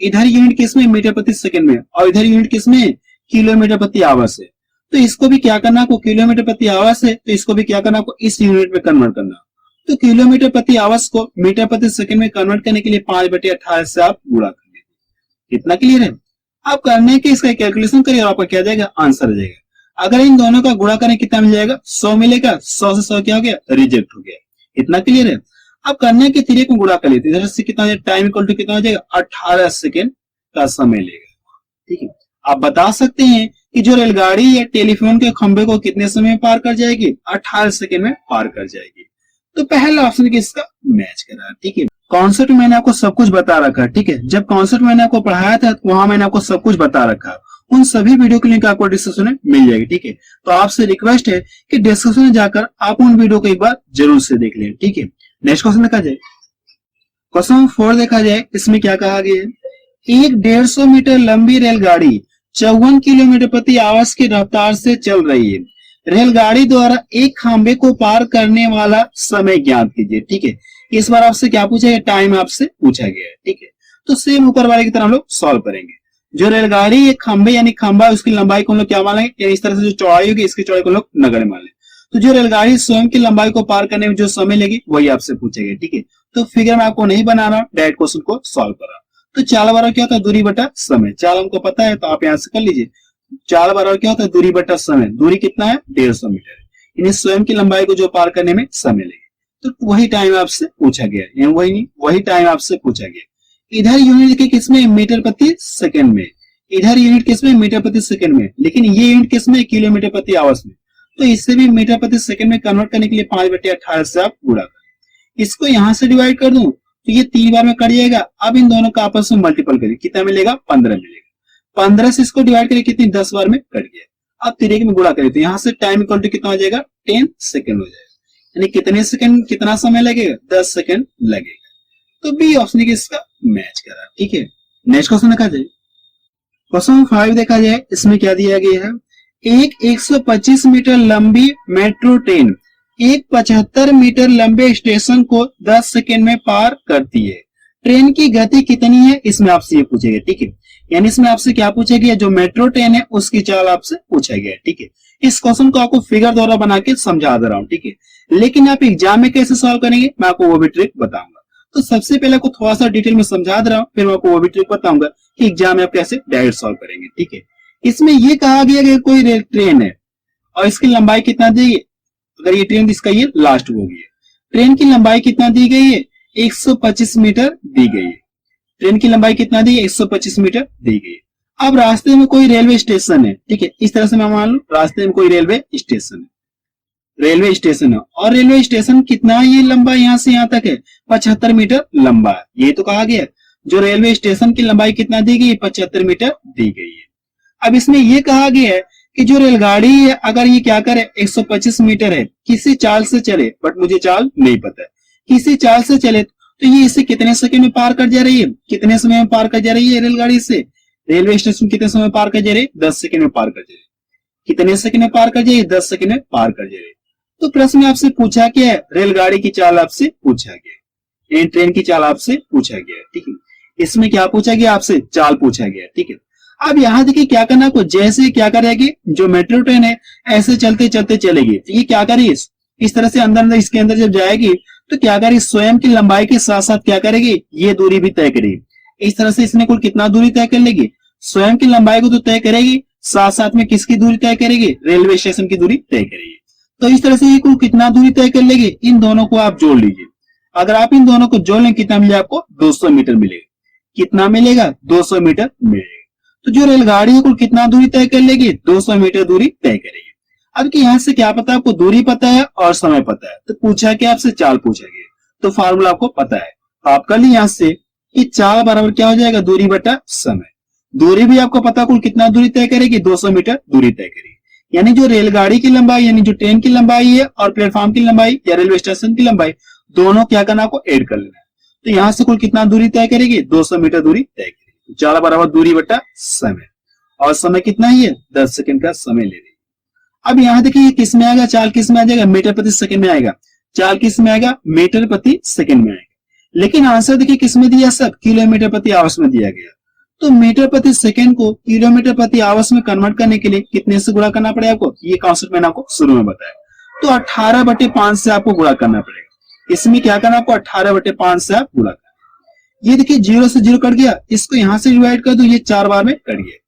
इधर यूनिट किसमें, मीटर प्रति सेकंड में, और इधर यूनिट किसमें, किलोमीटर प्रति आवर्स है। तो इसको भी क्या करना आपको, किलोमीटर प्रति आवर्स है, तो इसको भी क्या करना आपको, इस यूनिट में कन्वर्ट करना। तो किलोमीटर प्रति आवर्स को मीटर प्रति सेकंड में कन्वर्ट करने के लिए 5/18 से आप गुणा कर लीजिए। इतना क्लियर है। आप करने के इसका कैलकुलेशन करिए और आपका क्या जाएगा, आंसर आ जाएगा। अगर इन दोनों का गुणा करें कितना मिल जाएगा, 100 मिलेगा, 100 से 100 क्या हो गया, रिजेक्ट हो गया। इतना क्लियर है। अब करने के तरीके को गुणा कर लेते हैं, इधर से कितना टाइम इक्वल टू कितना हो जाएगा, 18 सेकेंड का समय लेगा, ठीक है। आप बता सकते हैं कि जो रेलगाड़ी है टेलीफोन के खंभे को कितने समय में पार कर जाएगी, 18 सेकेंड में पार कर जाएगी। तो पहला ऑप्शन इसका मैच करा, ठीक है। कॉन्सेप्ट मैंने आपको सब कुछ बता रखा है, ठीक है। जब कॉन्सेप्ट मैंने आपको पढ़ाया था वहां मैंने आपको सब कुछ बता रखा है, उन सभी वीडियो की लिंक आपको डिस्क्रिप्शन में मिल जाएगी, ठीक है। तो आपसे रिक्वेस्ट है कि डिस्क्रिप्शन में जाकर आप उन वीडियो को एक बार जरूर से देख लें, ठीक है। नेक्स्ट क्वेश्चन देखा जाए, क्वेश्चन 4 देखा जाए, इसमें क्या कहा गया है, एक 150 मीटर लंबी रेलगाड़ी 54 किलोमीटर प्रति आवर्स की रफ्तार से चल रही है। रेलगाड़ी द्वारा एक खंभे को पार करने वाला समय ज्ञात कीजिए, ठीक है। इस बार आपसे क्या पूछा गया, टाइम आपसे पूछा गया है, ठीक है। तो सेम ऊपर वाले की तरह हम लोग सॉल्व करेंगे। जो रेलगाड़ी एक खंभे यानी खंभा, उसकी लंबाई को हम लोग क्या मान लेंगे, इस तरह से जो चौड़ाई होगी इसकी चौड़ाई को लोग नगण्य मान लें। तो जो रेलगाड़ी स्वयं की लंबाई को पार करने में जो समय लेगी वही आपसे पूछेगा, ठीक है। तो फिगर में आपको नहीं बनाना, डायरेक्ट क्वेश्चन को सॉल्व करा। तो चाल बराबर क्या होता है, दूरी बटा समय। चाल हमको पता है तो आप यहां से कर लीजिए, चाल बराबर क्या होता है, दूरी बटा समय। दूरी कितना है, 150 मीटर, यानी स्वयं की लंबाई को जो पार करने में समय लेगी। तो वही टाइम आपसे पूछा गया, वही टाइम आपसे पूछा गया। इधर यूनिट देखिए किसमें, मीटर प्रति सेकंड में, इधर यूनिट किसमें, मीटर प्रति सेकंड में, लेकिन ये यूनिट किसमें, किलोमीटर प्रति आवर्स में। तो इससे भी मीटर प्रति सेकंड में कन्वर्ट करने के लिए 5/18 से आप गुणा करें। इसको यहां से डिवाइड कर दूं तो ये 3 बार में कट जाएगा। अब इन दोनों का आपस में मल्टीपल करिए, कितना मिलेगा, 15 मिलेगा। 15 से इसको डिवाइड करिए, कितनी, 10 बार में कट गया। अब तरीके में गुणा करें तो यहाँ से टाइम इक्वल टू कितना हो जाएगा, 10 सेकंड हो जाएगा। यानी कितने सेकंड, कितना समय लगेगा, 10 सेकंड लगेगा। तो बी ऑप्शन इसका मैच करा, ठीक है। नेक्स्ट क्वेश्चन देखा जाए, क्वेश्चन 5 देखा जाए, इसमें क्या दिया गया है, एक 125 मीटर लंबी मेट्रो ट्रेन एक 75 मीटर लंबे स्टेशन को 10 सेकंड में पार करती है। ट्रेन की गति कितनी है, इसमें आपसे ये पूछेगा, ठीक है। यानी इसमें आपसे क्या पूछा गया, जो मेट्रो ट्रेन है उसकी चाल आपसे पूछा गया, ठीक है। इस क्वेश्चन को आपको फिगर द्वारा बना के समझा दे रहा हूँ, ठीक है। लेकिन आप एग्जाम में कैसे सॉल्व करेंगे, मैं आपको वो भी ट्रिक बताऊंगा। तो सबसे पहले आपको थोड़ा सा डिटेल में समझा दे रहा हूँ, फिर मैं आपको वो भी ट्रिक बताऊंगा कि एग्जाम में आप कैसे डायरेक्ट सॉल्व करेंगे, ठीक है। इसमें ये कहा गया कि कोई रेल ट्रेन है और इसकी लंबाई कितना दी है, अगर ये ट्रेन इसका ये लास्ट होगी है, ट्रेन की लंबाई कितना दी गई है, 125 मीटर दी गई है। ट्रेन की लंबाई कितना दी है, 125 मीटर दी गई है। अब रास्ते में कोई रेलवे स्टेशन है, ठीक है। इस तरह से मैं मान लू रास्ते में कोई रेलवे स्टेशन है, रेलवे स्टेशन है, और रेलवे स्टेशन कितना ये लंबा यहां से यहां तक है, 75 मीटर लंबा है। ये तो कहा गया जो रेलवे स्टेशन की लंबाई कितना दी गई है, 75 मीटर दी गई है। अब इसमें ये कहा गया है कि जो रेलगाड़ी है अगर ये क्या करे, 125 मीटर है, किसी चाल से चले, बट मुझे चाल नहीं पता है, किसी चाल से चले तो ये इसे कितने सेकंड में पार कर जा रही है, कितने समय में पार कर जा रही है रेलगाड़ी से रेलवे स्टेशन, कितने समय में पार कर जा रही है, 10 सेकंड में पार कर जा रही है। कितने सेकंड में पार कर जाए, 10 सेकंड में पार कर जा रही है। तो प्रश्न में आपसे पूछा क्या है, रेलगाड़ी की चाल आपसे पूछा गया, ट्रेन की चाल आपसे पूछा गया, ठीक है। इसमें क्या पूछा गया, आपसे चाल पूछा गया, ठीक है। अब यहाँ देखिए क्या करना को, जैसे क्या करेगी, जो मेट्रो ट्रेन है ऐसे चलते चलते चलेगी, तो ये क्या करेगी, इस तरह से अंदर अंदर इसके अंदर जब जाएगी तो क्या करेगी, स्वयं की लंबाई के साथ साथ क्या करेगी, ये दूरी भी तय करेगी। इस तरह से इसने कुल कितना दूरी तय कर लेगी, स्वयं की लंबाई को तो तय करेगी, साथ साथ में किसकी दूरी तय करेगी, रेलवे स्टेशन की दूरी तय करेगी। तो इस तरह से ये कुल कितना दूरी तय कर लेगी, इन दोनों को आप जोड़ लीजिए। अगर आप इन दोनों को जोड़ लें कितना मिलेगा आपको, 200 मीटर मिलेगा। कितना मिलेगा, 200 मीटर मिलेगा। तो जो रेलगाड़ी है कुल कितना दूरी तय कर लेगी, 200 मीटर दूरी तय करेगी। अब कि यहां से क्या पता, आपको दूरी पता है और समय पता है, तो पूछा क्या आपसे, चाल पूछा गया, तो फार्मूला आपको पता है। तो आप कर ली यहां से कि चाल बराबर क्या हो जाएगा, दूरी बटा समय। दूरी भी आपको पता कुल कितना दूरी तय करेगी, 200 मीटर दूरी तय करेगी। यानी जो रेलगाड़ी की लंबाई, यानी जो ट्रेन की लंबाई है और प्लेटफॉर्म की लंबाई या रेलवे स्टेशन की लंबाई, दोनों क्या करना आपको ऐड कर लेना है। तो यहां से कुल कितना दूरी तय करेगी, 200 मीटर दूरी तय करेगी। चाल बराबर दूरी बटा समय, और समय कितना ही है, 10 सेकंड का समय ले रही है। अब यहाँ देखिए किस में आएगा, चाल किस में आ जाएगा, मीटर प्रति सेकंड में आएगा। चाल किस में आएगा, मीटर प्रति सेकंड में आएगा। लेकिन आंसर देखिए किस में दिया, सब किलोमीटर प्रति आवर्स में दिया गया। तो मीटर प्रति सेकंड को किलोमीटर प्रति आवर्स में कन्वर्ट करने के लिए कितने से गुणा करना पड़ेगा आपको, ये कॉन्सेप्ट मैंने आपको शुरू में बताया। तो 18/5 से आपको गुणा करना पड़ेगा। इसमें क्या करना आपको, 18/5 से आप गुणा करना। ये देखिए 0 से 0 कट गया, इसको यहां से डिवाइड कर दो, ये 4 बार में कट गया।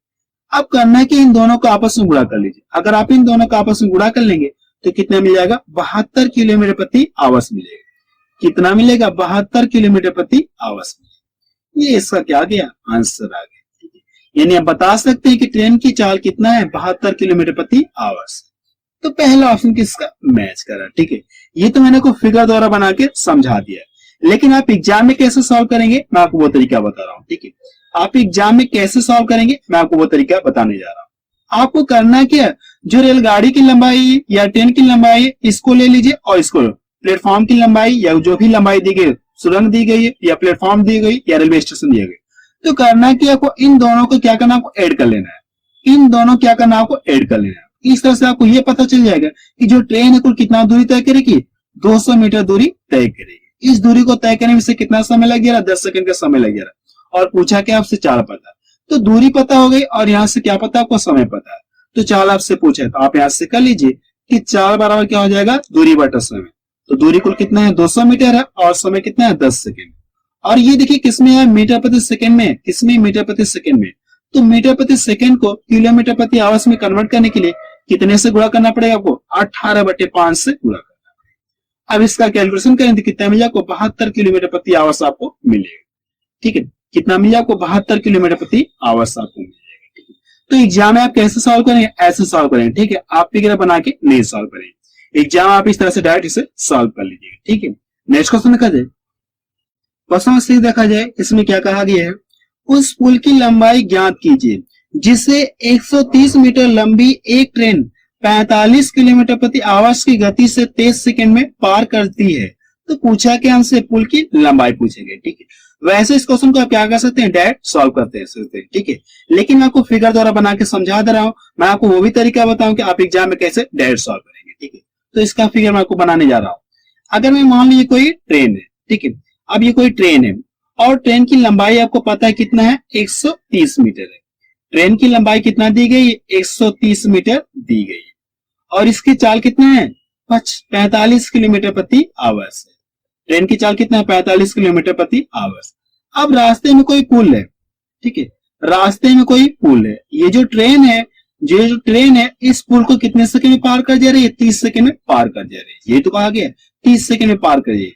अब करना है कि इन दोनों को आपस में गुणा कर लीजिए। अगर आप इन दोनों को आपस में गुणा कर लेंगे तो कितना मिल जाएगा, 72 किलोमीटर प्रति आवर्स मिलेगा। कितना मिलेगा, 72 किलोमीटर प्रति आवर्स मिलेगा। ये इसका क्या गया, आंसर आ गया, ठीक है। यानी आप बता सकते हैं कि ट्रेन की चाल कितना है, 72 किलोमीटर प्रति आवर्स। तो पहला ऑप्शन किसका मैच करा, ठीक है। ये तो मैंने को फिगर द्वारा बना के समझा दिया, लेकिन आप एग्जाम में कैसे सॉल्व करेंगे मैं आपको वो तरीका बता रहा हूँ, ठीक है। आप एग्जाम में कैसे सॉल्व करेंगे मैं आपको वो तरीका बताने जा रहा हूँ। आपको करना क्या, जो रेलगाड़ी की लंबाई या ट्रेन की लंबाई इसको ले लीजिए, और इसको प्लेटफॉर्म की लंबाई या जो भी लंबाई दी गई, सुरंग दी गई है या प्लेटफॉर्म दी गई या रेलवे स्टेशन दिया गया, तो करना क्या, आपको इन दोनों को क्या करना, आपको ऐड कर लेना है। इन दोनों क्या करना, आपको ऐड कर लेना है। इस तरह से आपको ये पता चल जाएगा कि जो ट्रेन है कुल कितना दूरी तय करेगी, 200 मीटर दूरी तय करेगी। इस दूरी को तय करने में से कितना समय लग गया, 10 सेकंड का समय लग गया। और पूछा क्या आपसे, चाल पता, तो दूरी पता हो गई और यहाँ से क्या पता, आपको समय पता है। तो चाल आपसे पूछे तो आप यहाँ से कर लीजिए कि चाल बराबर क्या हो जाएगा, दूरी बटा समय। तो दूरी कुल कितना है, 200 मीटर है, और समय कितना है, 10 सेकंड। और ये देखिए किसमें है, मीटर प्रति सेकंड में, किसमें, मीटर प्रति सेकंड में। तो मीटर प्रति सेकंड को किलोमीटर प्रति आवर्स में कन्वर्ट करने के लिए कितने से गुणा करना पड़ेगा आपको, 18/5 से गुणा करना पड़ेगा। अब इसका कैलकुलेशन करें तो कितना मिलेगा आपको, 72 किलोमीटर प्रति आवर्स आपको मिलेगा, ठीक है। कितना मिलेगा आपको, 72 किलोमीटर प्रति आवर्स आपको मिलेगा, ठीक है। तो एग्जाम में आप कैसे सॉल्व करेंगे, ऐसे सॉल्व करेंगे, ठीक है। आप फिगर बना के नहीं सॉल्व करेंगे, एग्जाम आप इस तरह से डायरेक्ट इसे सॉल्व कर लीजिए, ठीक है। नेक्स्ट क्वेश्चन देखा जाए, क्वेश्चन से देखा जाए, इसमें क्या कहा गया है, उस पुल की लंबाई ज्ञात कीजिए जिसे 130 मीटर लंबी एक ट्रेन 45 किलोमीटर प्रति आवर्स की गति से 23 सेकंड में पार करती है। तो पूछा कि हमसे पुल की लंबाई पूछेंगे, ठीक है। वैसे इस क्वेश्चन को आप क्या कर सकते हैं, डायरेक्ट सॉल्व करते हैं, ठीक है। लेकिन मैं आपको फिगर द्वारा बना के समझा दे रहा हूं, मैं आपको वो भी तरीका बताऊं कि आप एग्जाम में कैसे डायरेक्ट सॉल्व करेंगे, ठीक है। तो इसका फिगर मैं आपको बनाने जा रहा हूं। अगर मैं मान लीजिए कोई ट्रेन है, ठीक है। अब ये कोई ट्रेन है और ट्रेन की लंबाई आपको पता है कितना है, 130 मीटर है। ट्रेन की लंबाई कितना दी गई है, 130 मीटर दी गई है। और इसकी चाल कितना है, 45 किलोमीटर प्रति आवर्स है। ट्रेन की चाल कितना है, 45 किलोमीटर प्रति आवर्स। अब रास्ते में कोई पुल है, ठीक है, रास्ते में कोई पुल है। ये जो ट्रेन है इस पुल को कितने सेकंड में पार कर जा रही है, 30 सेकंड में पार कर जा रही है। ये तो कहा गया 30 सेकंड में पार कर जाएगी।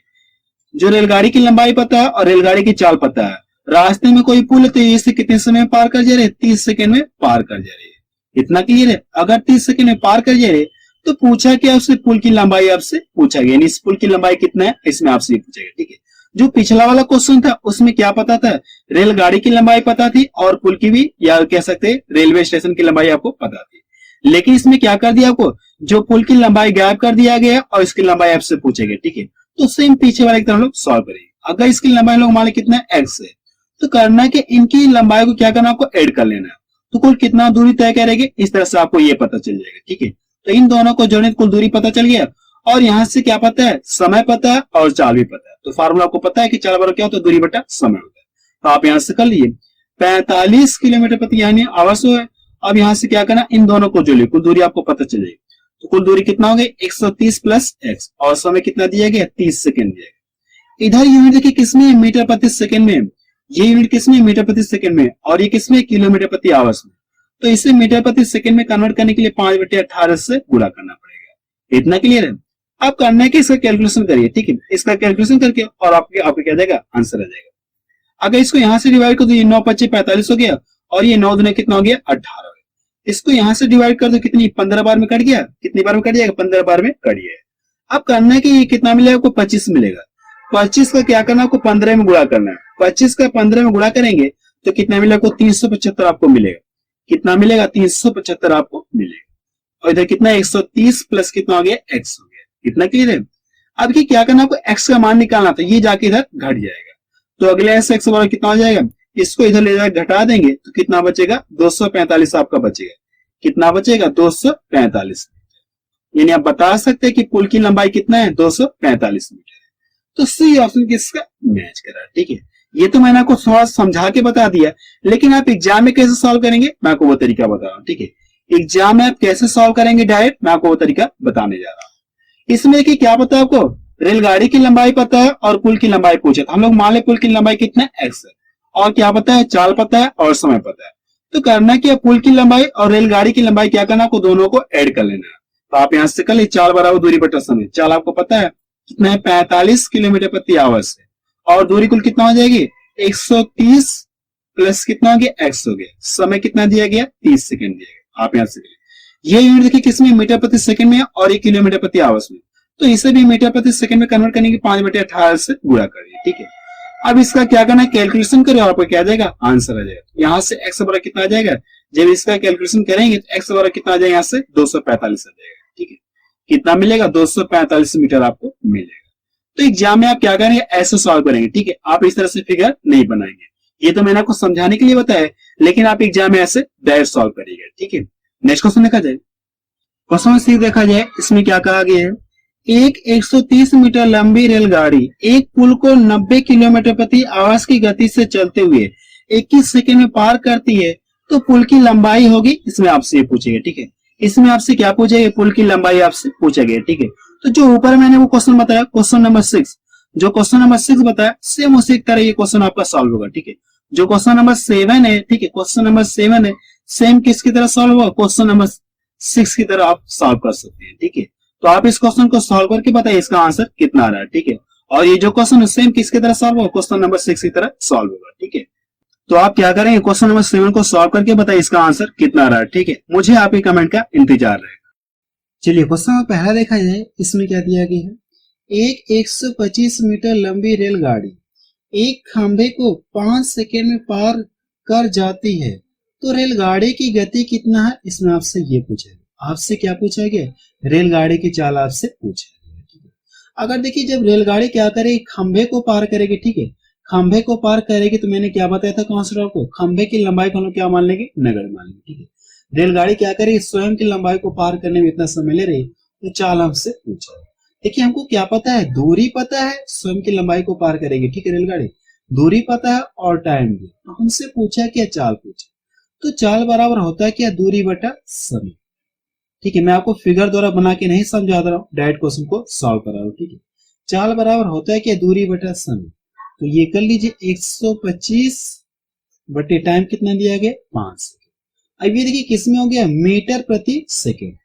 जो रेलगाड़ी की लंबाई पता है और रेलगाड़ी की चाल पता है, रास्ते में कोई पुल है तो ये कितने समय में पार कर जा रहे हैं, 30 सेकंड में पार कर जा रही है। इतना क्लियर है। अगर 30 सेकंड में पार कर जा रहे तो पूछा क्या, उससे पुल की लंबाई आपसे पूछा गया, यानी इस पुल की लंबाई कितना है, इसमें आपसे पूछा गया। ठीक है, जो पिछला वाला क्वेश्चन था उसमें क्या पता था, रेलगाड़ी की लंबाई पता थी और पुल की भी, या कह सकते हैं रेलवे स्टेशन की लंबाई आपको पता थी। लेकिन इसमें क्या कर दिया, आपको जो पुल की लंबाई गायब कर दिया गया और इसकी लंबाई आपसे पूछे गए। ठीक है, तो सेम पीछे वाले की तरह हम लोग सॉल्व करेंगे। अगर इसकी लंबाई लोग मान लो कितना है, x है, तो करना है कि इनकी लंबाई को क्या करना, आपको ऐड कर लेना है। तो कुल कितना दूरी तय करेंगे, इस तरह से आपको ये पता चल जाएगा। ठीक है, तो इन दोनों को जोड़ने कुल दूरी पता चल गया और यहां से क्या पता है, समय पता है और चाल भी पता है। तो फार्मूला आपको पता है कि चाल बराबर क्या होता है, दूरी बटा समय होता है। तो आप यहां से कर लीजिए 45 किलोमीटर प्रति यानी आवर्स है। अब यहां से क्या करना, इन दोनों को जोड़िए, कुल दूरी आपको पता चल जाएगी। तो कुल दूरी कितना हो गई, 130 प्लस x, और समय कितना दिया गया, 30 सेकंड दिया गया। इधर यूनिट देखिए किसमें, मीटर प्रति सेकंड में। ये यूनिट किसमें, मीटर प्रति सेकंड में, और ये किसमें, किलोमीटर प्रति आवर्स में। तो इसे मीटर प्रति सेकंड में कन्वर्ट करने के लिए 5/18 से गुणा करना पड़ेगा। इतना क्लियर है। अब करना है कि इसका कैलकुलेशन करिए। ठीक है, इसका कैलकुलेशन करके और आपको क्या जाएगा, आंसर आ जाएगा। अगर इसको यहां से डिवाइड कर दो, ये 9 25 45 हो गया और ये 9 दूनी कितना हो गया, 18। इसको यहां से डिवाइड कर दो, कितनी 15 बार में कट गया, कितनी बार में कट जाएगा, 15 बार में कट गया। अब करना है कि ये कितना मिलेगा, आपको 25 मिलेगा। 25 का क्या करना है, आपको 15 में गुणा करना है। 25 का 15 में गुणा करेंगे तो कितना मिलेगा, आपको 375 आपको मिलेगा। कितना मिलेगा, 375 आपको मिलेगा। और इधर कितना, 130 प्लस कितना हो गया, x हो गया। कितना क्लियर है। अब की क्या करना, आपको x का मान निकालना, तो ये जाके इधर घट जाएगा। तो अगले ऐसे x बराबर कितना हो जाएगा, इसको इधर ले जाकर घटा देंगे तो कितना बचेगा, 245 आपका बचेगा। कितना बचेगा, 245। यानी आप बता सकते हैं कि पुल की लंबाई कितना है, 245 मीटर है। तो सी ऑप्शन किसका मैच कर रहा है। ठीक है, ये तो मैंने आपको थोड़ा समझा के बता दिया, लेकिन आप एग्जाम में कैसे सॉल्व करेंगे मैं आपको वो तरीका बता रहा हूँ। ठीक है, एग्जाम में आप कैसे सॉल्व करेंगे डायरेक्ट, मैं आपको वो तरीका बताने जा रहा हूँ। इसमें देखिए क्या पता है आपको, रेलगाड़ी की लंबाई पता है और पुल की लंबाई पूछे। हम लोग मान ले पुल की लंबाई कितना है, x है, और क्या पता है, चाल पता है और समय पता है। तो करना क्या, पुल की लंबाई और रेलगाड़ी की लंबाई क्या करना, आपको दोनों को ऐड कर लेना है। तो आप यहां से कर ले, चाल बराबर दूरी बटा समय। चाल आपको पता है कितना है, 45 किलोमीटर प्रति आवर्स है, और दूरी कुल कितना हो जाएगी, 130 प्लस कितना हो गया, x हो गया। समय कितना दिया गया, 30 सेकंड दिया गया। आप यहां से ये यूनिट देखिए किसमें, मीटर प्रति सेकंड में और ये किलोमीटर प्रति आवर्स में। तो इसे भी मीटर प्रति सेकंड में कन्वर्ट करने की 5/18 से गुणा करिए। ठीक है, अब इसका क्या करना है, कैलकुलेशन करें और आपको क्या आ जाएगा, आंसर आ जाएगा। यहां से x बराबर कितना आ जाएगा, जब इसका कैलकुलेशन करेंगे तो x बराबर कितना आ जाएगा, यहाँ से 245 आ जाएगा। ठीक है, कितना मिलेगा, 245 मीटर आपको मिलेगा। तो एग्जाम में आप क्या करेंगे, ऐसे सॉल्व करेंगे। ठीक है, आप इस तरह से फिगर नहीं बनाएंगे। ये तो मैंने आपको समझाने के लिए बताया, लेकिन आप एग्जाम में ऐसे डायरेक्ट सॉल्व करिएगा। ठीक है, नेक्स्ट क्वेश्चन देखा जाए। क्वेश्चन सी देखा जाए, इसमें क्या कहा गया है, एक 130 मीटर लंबी रेलगाड़ी एक पुल को 90 किलोमीटर प्रति आवर्स की गति से चलते हुए 21 सेकंड में पार करती है, तो पुल की लंबाई होगी, इसमें आपसे ये पूछेगा। ठीक है, इसमें आपसे क्या पूछेगा, पुल की लंबाई आपसे पूछा गया। ठीक है, तो जो ऊपर मैंने वो क्वेश्चन बताया, क्वेश्चन नंबर 6, जो क्वेश्चन नंबर 6 बताया सेम उसी तरह ये क्वेश्चन आपका सॉल्व होगा। ठीक है, जो क्वेश्चन नंबर 7 है, ठीक है, क्वेश्चन नंबर 7 है, सेम किसकी तरह सॉल्व होगा, क्वेश्चन नंबर 6 की तरह आप सॉल्व कर सकते हैं। ठीक है, तो आप इस क्वेश्चन को सॉल्व करके बताइए इसका आंसर कितना आ रहा है। ठीक है, और ये जो क्वेश्चन है सेम किसकी तरह सॉल्व होगा, क्वेश्चन नंबर 6 की तरह सॉल्व होगा। ठीक है, तो आप क्या करेंगे, क्वेश्चन नंबर 7 को सॉल्व करके बताइए इसका आंसर कितना आ रहा है। ठीक है, मुझे आपके कमेंट का इंतजार रहेगा। चलिए क्वेश्चन पहला देखा जाए, इसमें क्या दिया गया है, एक 125 मीटर लंबी रेलगाड़ी एक खंभे को 5 सेकेंड में पार कर जाती है, तो रेलगाड़ी की गति कितना है, इसमें आपसे ये पूछा है। आपसे क्या पूछा गया, रेलगाड़ी की चाल आपसे पूछा गया। ठीक है, अगर देखिए जब रेलगाड़ी क्या करेगी, खंभे को पार करेगी। ठीक है, खंभे को पार करेगी तो मैंने क्या बताया था कॉन्सेप्ट आपको, खंभे की लंबाई को हम लोग क्या मान लेंगे, नगड़ मान लेंगे। ठीक है, रेलगाड़ी क्या करेगी, स्वयं की लंबाई को पार करने में इतना समय ले रही, तो चाल हमसे पूछा है। देखिए हमको क्या पता है, दूरी पता है, स्वयं की लंबाई को पार करेगी। ठीक है, रेलगाड़ी दूरी पता है और टाइम भी। तो हमसे पूछा क्या, चाल पूछा, तो चाल बराबर होता है क्या, दूरी बटा समय। ठीक है, मैं आपको फिगर द्वारा बना के नहीं समझा रहा हूँ, डायरेक्ट क्वेश्चन को सॉल्व करा रहा हूँ। ठीक है, चाल बराबर होता है क्या, दूरी बटा समय। तो ये कर लीजिए 125 बटे टाइम कितना दिया गया, 5 सेकेंड। अब ये देखिए किसमें हो गया, मीटर प्रति सेकेंड।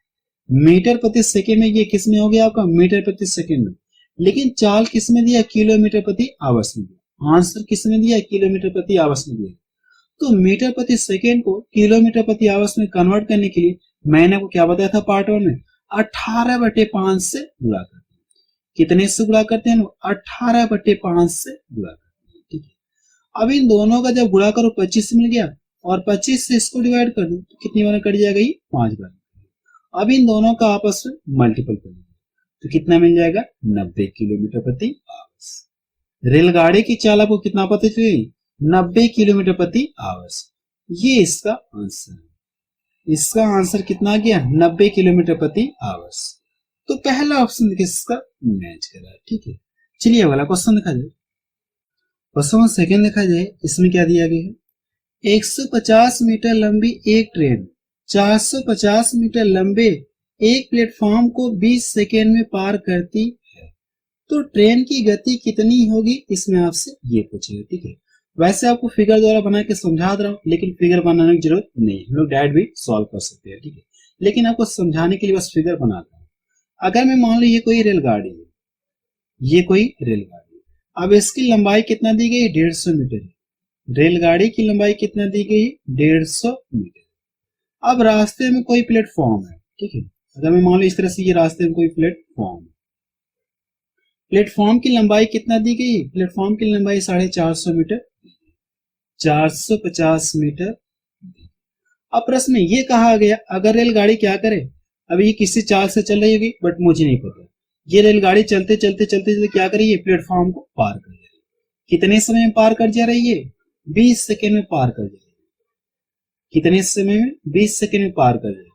मीटर प्रति सेकेंड में, ये किसमें हो गया आपका, मीटर प्रति सेकेंड में। लेकिन चाल किसमें दिया, किलोमीटर प्रति आवर्स में दिया। आंसर किसमें दिया, किलोमीटर प्रति आवर्स में दिया। तो मीटर प्रति सेकेंड को किलोमीटर प्रति आवर्स में कन्वर्ट करने के लिए मैंने आपको क्या बताया था पार्ट 1 में, 18/5 से गुणा करते हैं। कितने से गुणा करते हैं, 18/5 से गुणा करते हैं। ठीक है, अब इन दोनों का जब गुणा करो 25 मिल गया, और 25 से इसको डिवाइड कर दो तो कितनी बार कट जाएगा, ये 5 बार। अब इन दोनों का आपस में मल्टीपल कर दो तो कितना मिल जाएगा, 90 किलोमीटर प्रति आवर्स। रेलगाड़ी की चाल आपको कितना पता चली, 90 किलोमीटर प्रति आवर्स। ये इसका आंसर है। इसका आंसर कितना आ गया, 90 किलोमीटर प्रति आवर्स। तो पहला ऑप्शन किसका मैच करा। ठीक है, चलिए अगला क्वेश्चन देखा जाए। क्वेश्चन सेकंड देखा जाए, इसमें क्या दिया गया है, 150 मीटर लंबी एक ट्रेन 450 मीटर लंबे एक प्लेटफॉर्म को 20 सेकेंड में पार करती है, तो ट्रेन की गति कितनी होगी, इसमें आपसे ये पूछेगा। ठीक है, वैसे आपको फिगर द्वारा बना के समझा दे रहा हूँ, लेकिन फिगर बनाने की जरूरत नहीं, हम लोग डायरेक्ट भी सॉल्व कर सकते हैं। ठीक है, लेकिन आपको समझाने के लिए बस फिगर बनाता हूँ। अगर मैं मान लो ये कोई रेलगाड़ी है, ये कोई रेलगाड़ी है, अब इसकी लंबाई कितना दी गई, 150 मीटर है। रेलगाड़ी की लंबाई कितना दी गई, 150 मीटर। अब रास्ते में कोई प्लेटफॉर्म है। ठीक है, अगर मैं मान लो इस तरह से ये रास्ते में कोई प्लेटफॉर्म है, प्लेटफॉर्म की लंबाई कितना दी गई, प्लेटफॉर्म की लंबाई 450 मीटर, 450 मीटर। अब प्रश्न में ये कहा गया अगर रेलगाड़ी क्या करे, अब ये किसी चाल से चल रही होगी बट मुझे नहीं पता, ये रेलगाड़ी चलते चलते चलते चलते क्या करेगी, प्लेटफॉर्म को पार कर जाएगी। कितने समय में पार कर जा रही है, 20 सेकेंड में पार कर जाएगी। कितने समय में, 20 सेकेंड में पार कर जाएगी।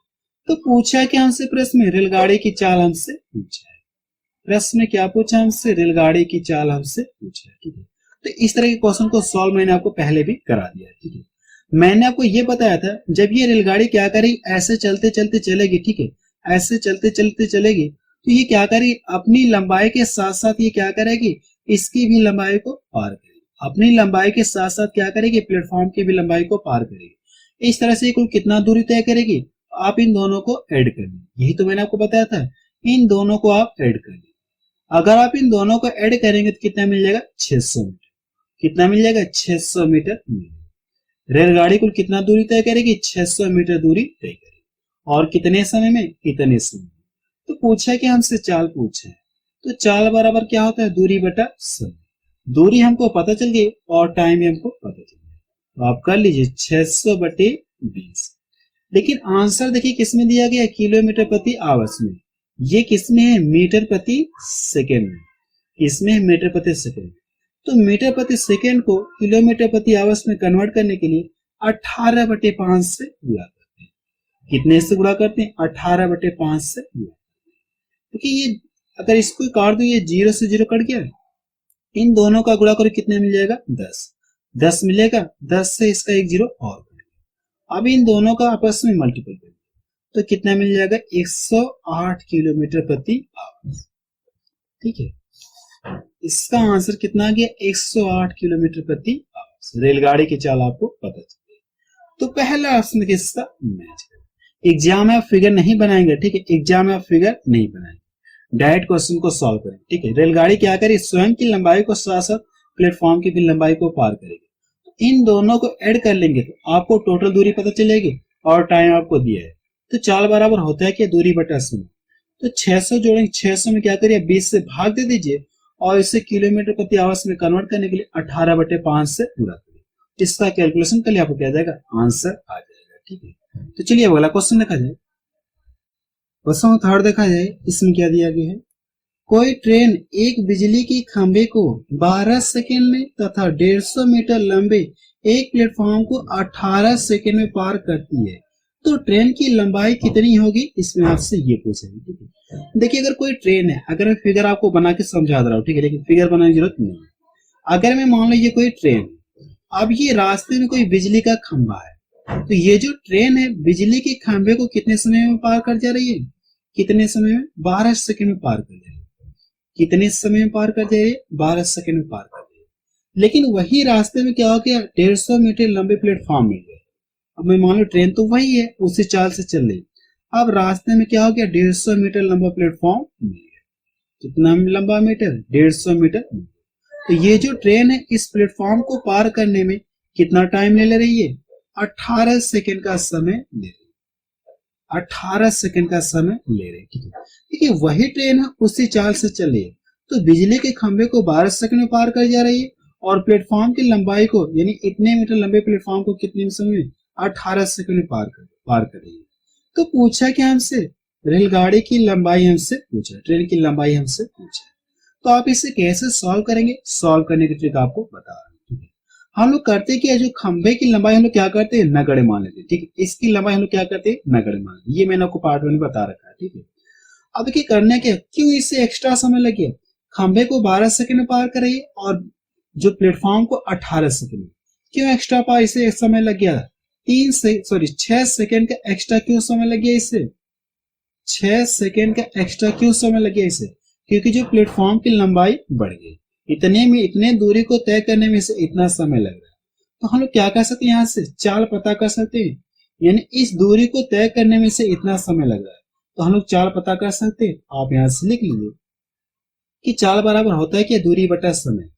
तो पूछा क्या हमसे प्रश्न में, रेलगाड़ी की चाल हमसे पूछा है। प्रश्न में क्या पूछा हमसे, रेलगाड़ी की चाल हमसे पूछा है। ठीक है, तो इस तरह के क्वेश्चन को सॉल्व मैंने आपको पहले भी करा दिया है। ठीक है, मैंने आपको ये बताया था जब ये रेलगाड़ी क्या करेगी, ऐसे चलते चलते चलेगी। ठीक है, ऐसे चलते चलते चलेगी तो ये क्या करेगी, अपनी लंबाई के साथ साथ ये क्या करेगी, इसकी भी लंबाई को पार करेगी। अपनी लंबाई के साथ साथ क्या करेगी, प्लेटफॉर्म की भी लंबाई को पार करेगी। इस तरह से कुल कितना दूरी तय करेगी, आप इन दोनों को ऐड कर लीजिए। यही तो मैंने आपको बताया था, इन दोनों को आप ऐड कर लीजिए। अगर आप इन दोनों को ऐड करेंगे तो कितना मिल जाएगा, 600 मीटर। कितना मिल जाएगा, 600 मीटर। रेलगाड़ी कुल कितना दूरी तय करेगी, 600 मीटर दूरी तय करेगी। और कितने समय में, इतने समय में। तो पूछा कि हमसे चाल पूछा है, तो चाल बराबर क्या होता है, दूरी बटा समय। दूरी हमको पता चल गई और टाइम भी हमको पता चल गया, तो आप कर लीजिए 600 बटे 20। लेकिन आंसर देखिए किसमें दिया गया, किलोमीटर प्रति आवर्स में। ये किसमें है, मीटर प्रति सेकेंड में। इसमें है मीटर प्रति सेकेंड। तो मीटर प्रति सेकेंड को किलोमीटर प्रति आवर्स में कन्वर्ट करने के लिए 18/5 से गुणा करते हैं। कितने से गुणा करते हैं, 18/5 से गुणा। क्योंकि ये अगर इसको काट दो, ये 0 से 0 कट गया, इन दोनों का गुणा करो कितने मिल जाएगा, 10 मिलेगा। 10 से इसका एक 0 और। अब इन दोनों का आपस में मल्टीपल कर तो कितना मिल जाएगा, 108 किलोमीटर प्रति आवर्स। ठीक है, इसका आंसर कितना आ गया, 108 किलोमीटर प्रति आवर्स। रेलगाड़ी की चाल आपको पता चली। तो पहला ऑप्शन किसका मैच है। एग्जाम में आप फिगर नहीं बनाएंगे। ठीक है, एग्जाम में आप फिगर नहीं बनाएंगे, डायरेक्ट क्वेश्चन को सॉल्व करें। ठीक है, रेलगाड़ी क्या करे, स्वयं की लंबाई को साथ साथ प्लेटफॉर्म की भी लंबाई को पार करेगी। इन दोनों को ऐड कर लेंगे तो आपको टोटल दूरी पता चलेगी और टाइम आपको दिया है। तो चाल बराबर होता है कि दूरी बटा समय। तो 600 जोड़ेंगे, 600 में क्या करिए, 20 से भाग दे दीजिए और इसे किलोमीटर प्रति आवर्स में कन्वर्ट करने के लिए 18/5 से गुणा करिए। इसका कैलकुलेशन कर लिया, आपको क्या जाएगा, आंसर आ जाएगा। ठीक है, तो चलिए अगला क्वेश्चन देखा जाए। क्वेश्चन थर्ड देखा जाए, इसमें क्या दिया गया है, कोई ट्रेन एक बिजली की खंभे को 12 सेकेंड में तथा 150 मीटर लंबे एक प्लेटफॉर्म को 18 सेकेंड में पार करती है, तो ट्रेन की लंबाई कितनी होगी, इसमें आपसे ये पूछेंगे। ठीक है, देखिए अगर कोई ट्रेन है, अगर मैं फिगर आपको बना के समझा दे रहा हूँ, ठीक है, लेकिन फिगर बनाने की जरूरत नहीं है। अगर मैं मान लो ये कोई ट्रेन है, अब ये रास्ते में कोई बिजली का खंभा है, तो ये जो ट्रेन है बिजली के खंभे को कितने समय में पार कर जा रही है? कितने समय में? 12 सेकंड में पार कर जा रही है। कितने समय में पार कर जा रही है? 12 सेकंड में पार कर जा रही है। लेकिन वही रास्ते में क्या हो गया? 150 मीटर लंबे प्लेटफॉर्म मिल गए। अब मैं मान लो ट्रेन तो वही है, उसी चाल से चल रही, अब रास्ते में क्या हो गया? 150 मीटर लंबा प्लेटफॉर्म मिल गया। कितना लंबा मीटर? 150 मीटर। तो ये जो ट्रेन है इस प्लेटफॉर्म को पार करने में कितना टाइम ले रही है? 18 सेकंड का समय ले रही है। 18 सेकंड का समय ले रही है। ठीक है, देखिए वही ट्रेन है उसी चाल से चल रही है, तो बिजली के खंभे को 12 सेकंड में पार कर जा रही है और प्लेटफॉर्म की लंबाई को यानी इतने मीटर लंबे प्लेटफॉर्म को कितने समय में? 18 सेकंड में पार कर रही है। तो पूछा क्या हमसे? रेलगाड़ी की लंबाई हमसे पूछा, ट्रेन की लंबाई हमसे पूछा। तो आप इसे कैसे सॉल्व करेंगे? सॉल्व करने की ट्रिक आपको बता रहा हूं। ठीक है, हम लोग करते क्या, जो खंभे की लंबाई हम लोग क्या करते हैं? नगण्य मान लेते हैं। ठीक है, इसकी लंबाई हम लोग क्या करते हैं? नगण्य मान लेते हैं। ये मैंने आपको पार्ट 1 में बता रखा है। ठीक है, अब क्या करना, क्या क्यों इसे एक्स्ट्रा समय लग गया? खंभे को 12 सेकंड में पार कर रही है और जो प्लेटफॉर्म को 18 सेकंड में, क्यों एक्स्ट्रा पार इसे समय लग गया? 6 सेकंड का एक्स्ट्रा क्यों समय लग गया इसे? 6 सेकंड का एक्स्ट्रा क्यों समय लग गया इसे? क्योंकि जो प्लेटफॉर्म की लंबाई बढ़ गई, इतने दूरी को तय करने में इसे इतना समय लग रहा है। तो हम लोग क्या कर सकते हैं? यहाँ से चाल पता कर सकते हैं, यानी इस दूरी को तय करने में से इतना समय लग रहा है, तो हम लोग चाल पता कर सकते हैं। आप यहाँ से लिख लीजिए कि चाल बराबर होता है क्या? दूरी बटा समय।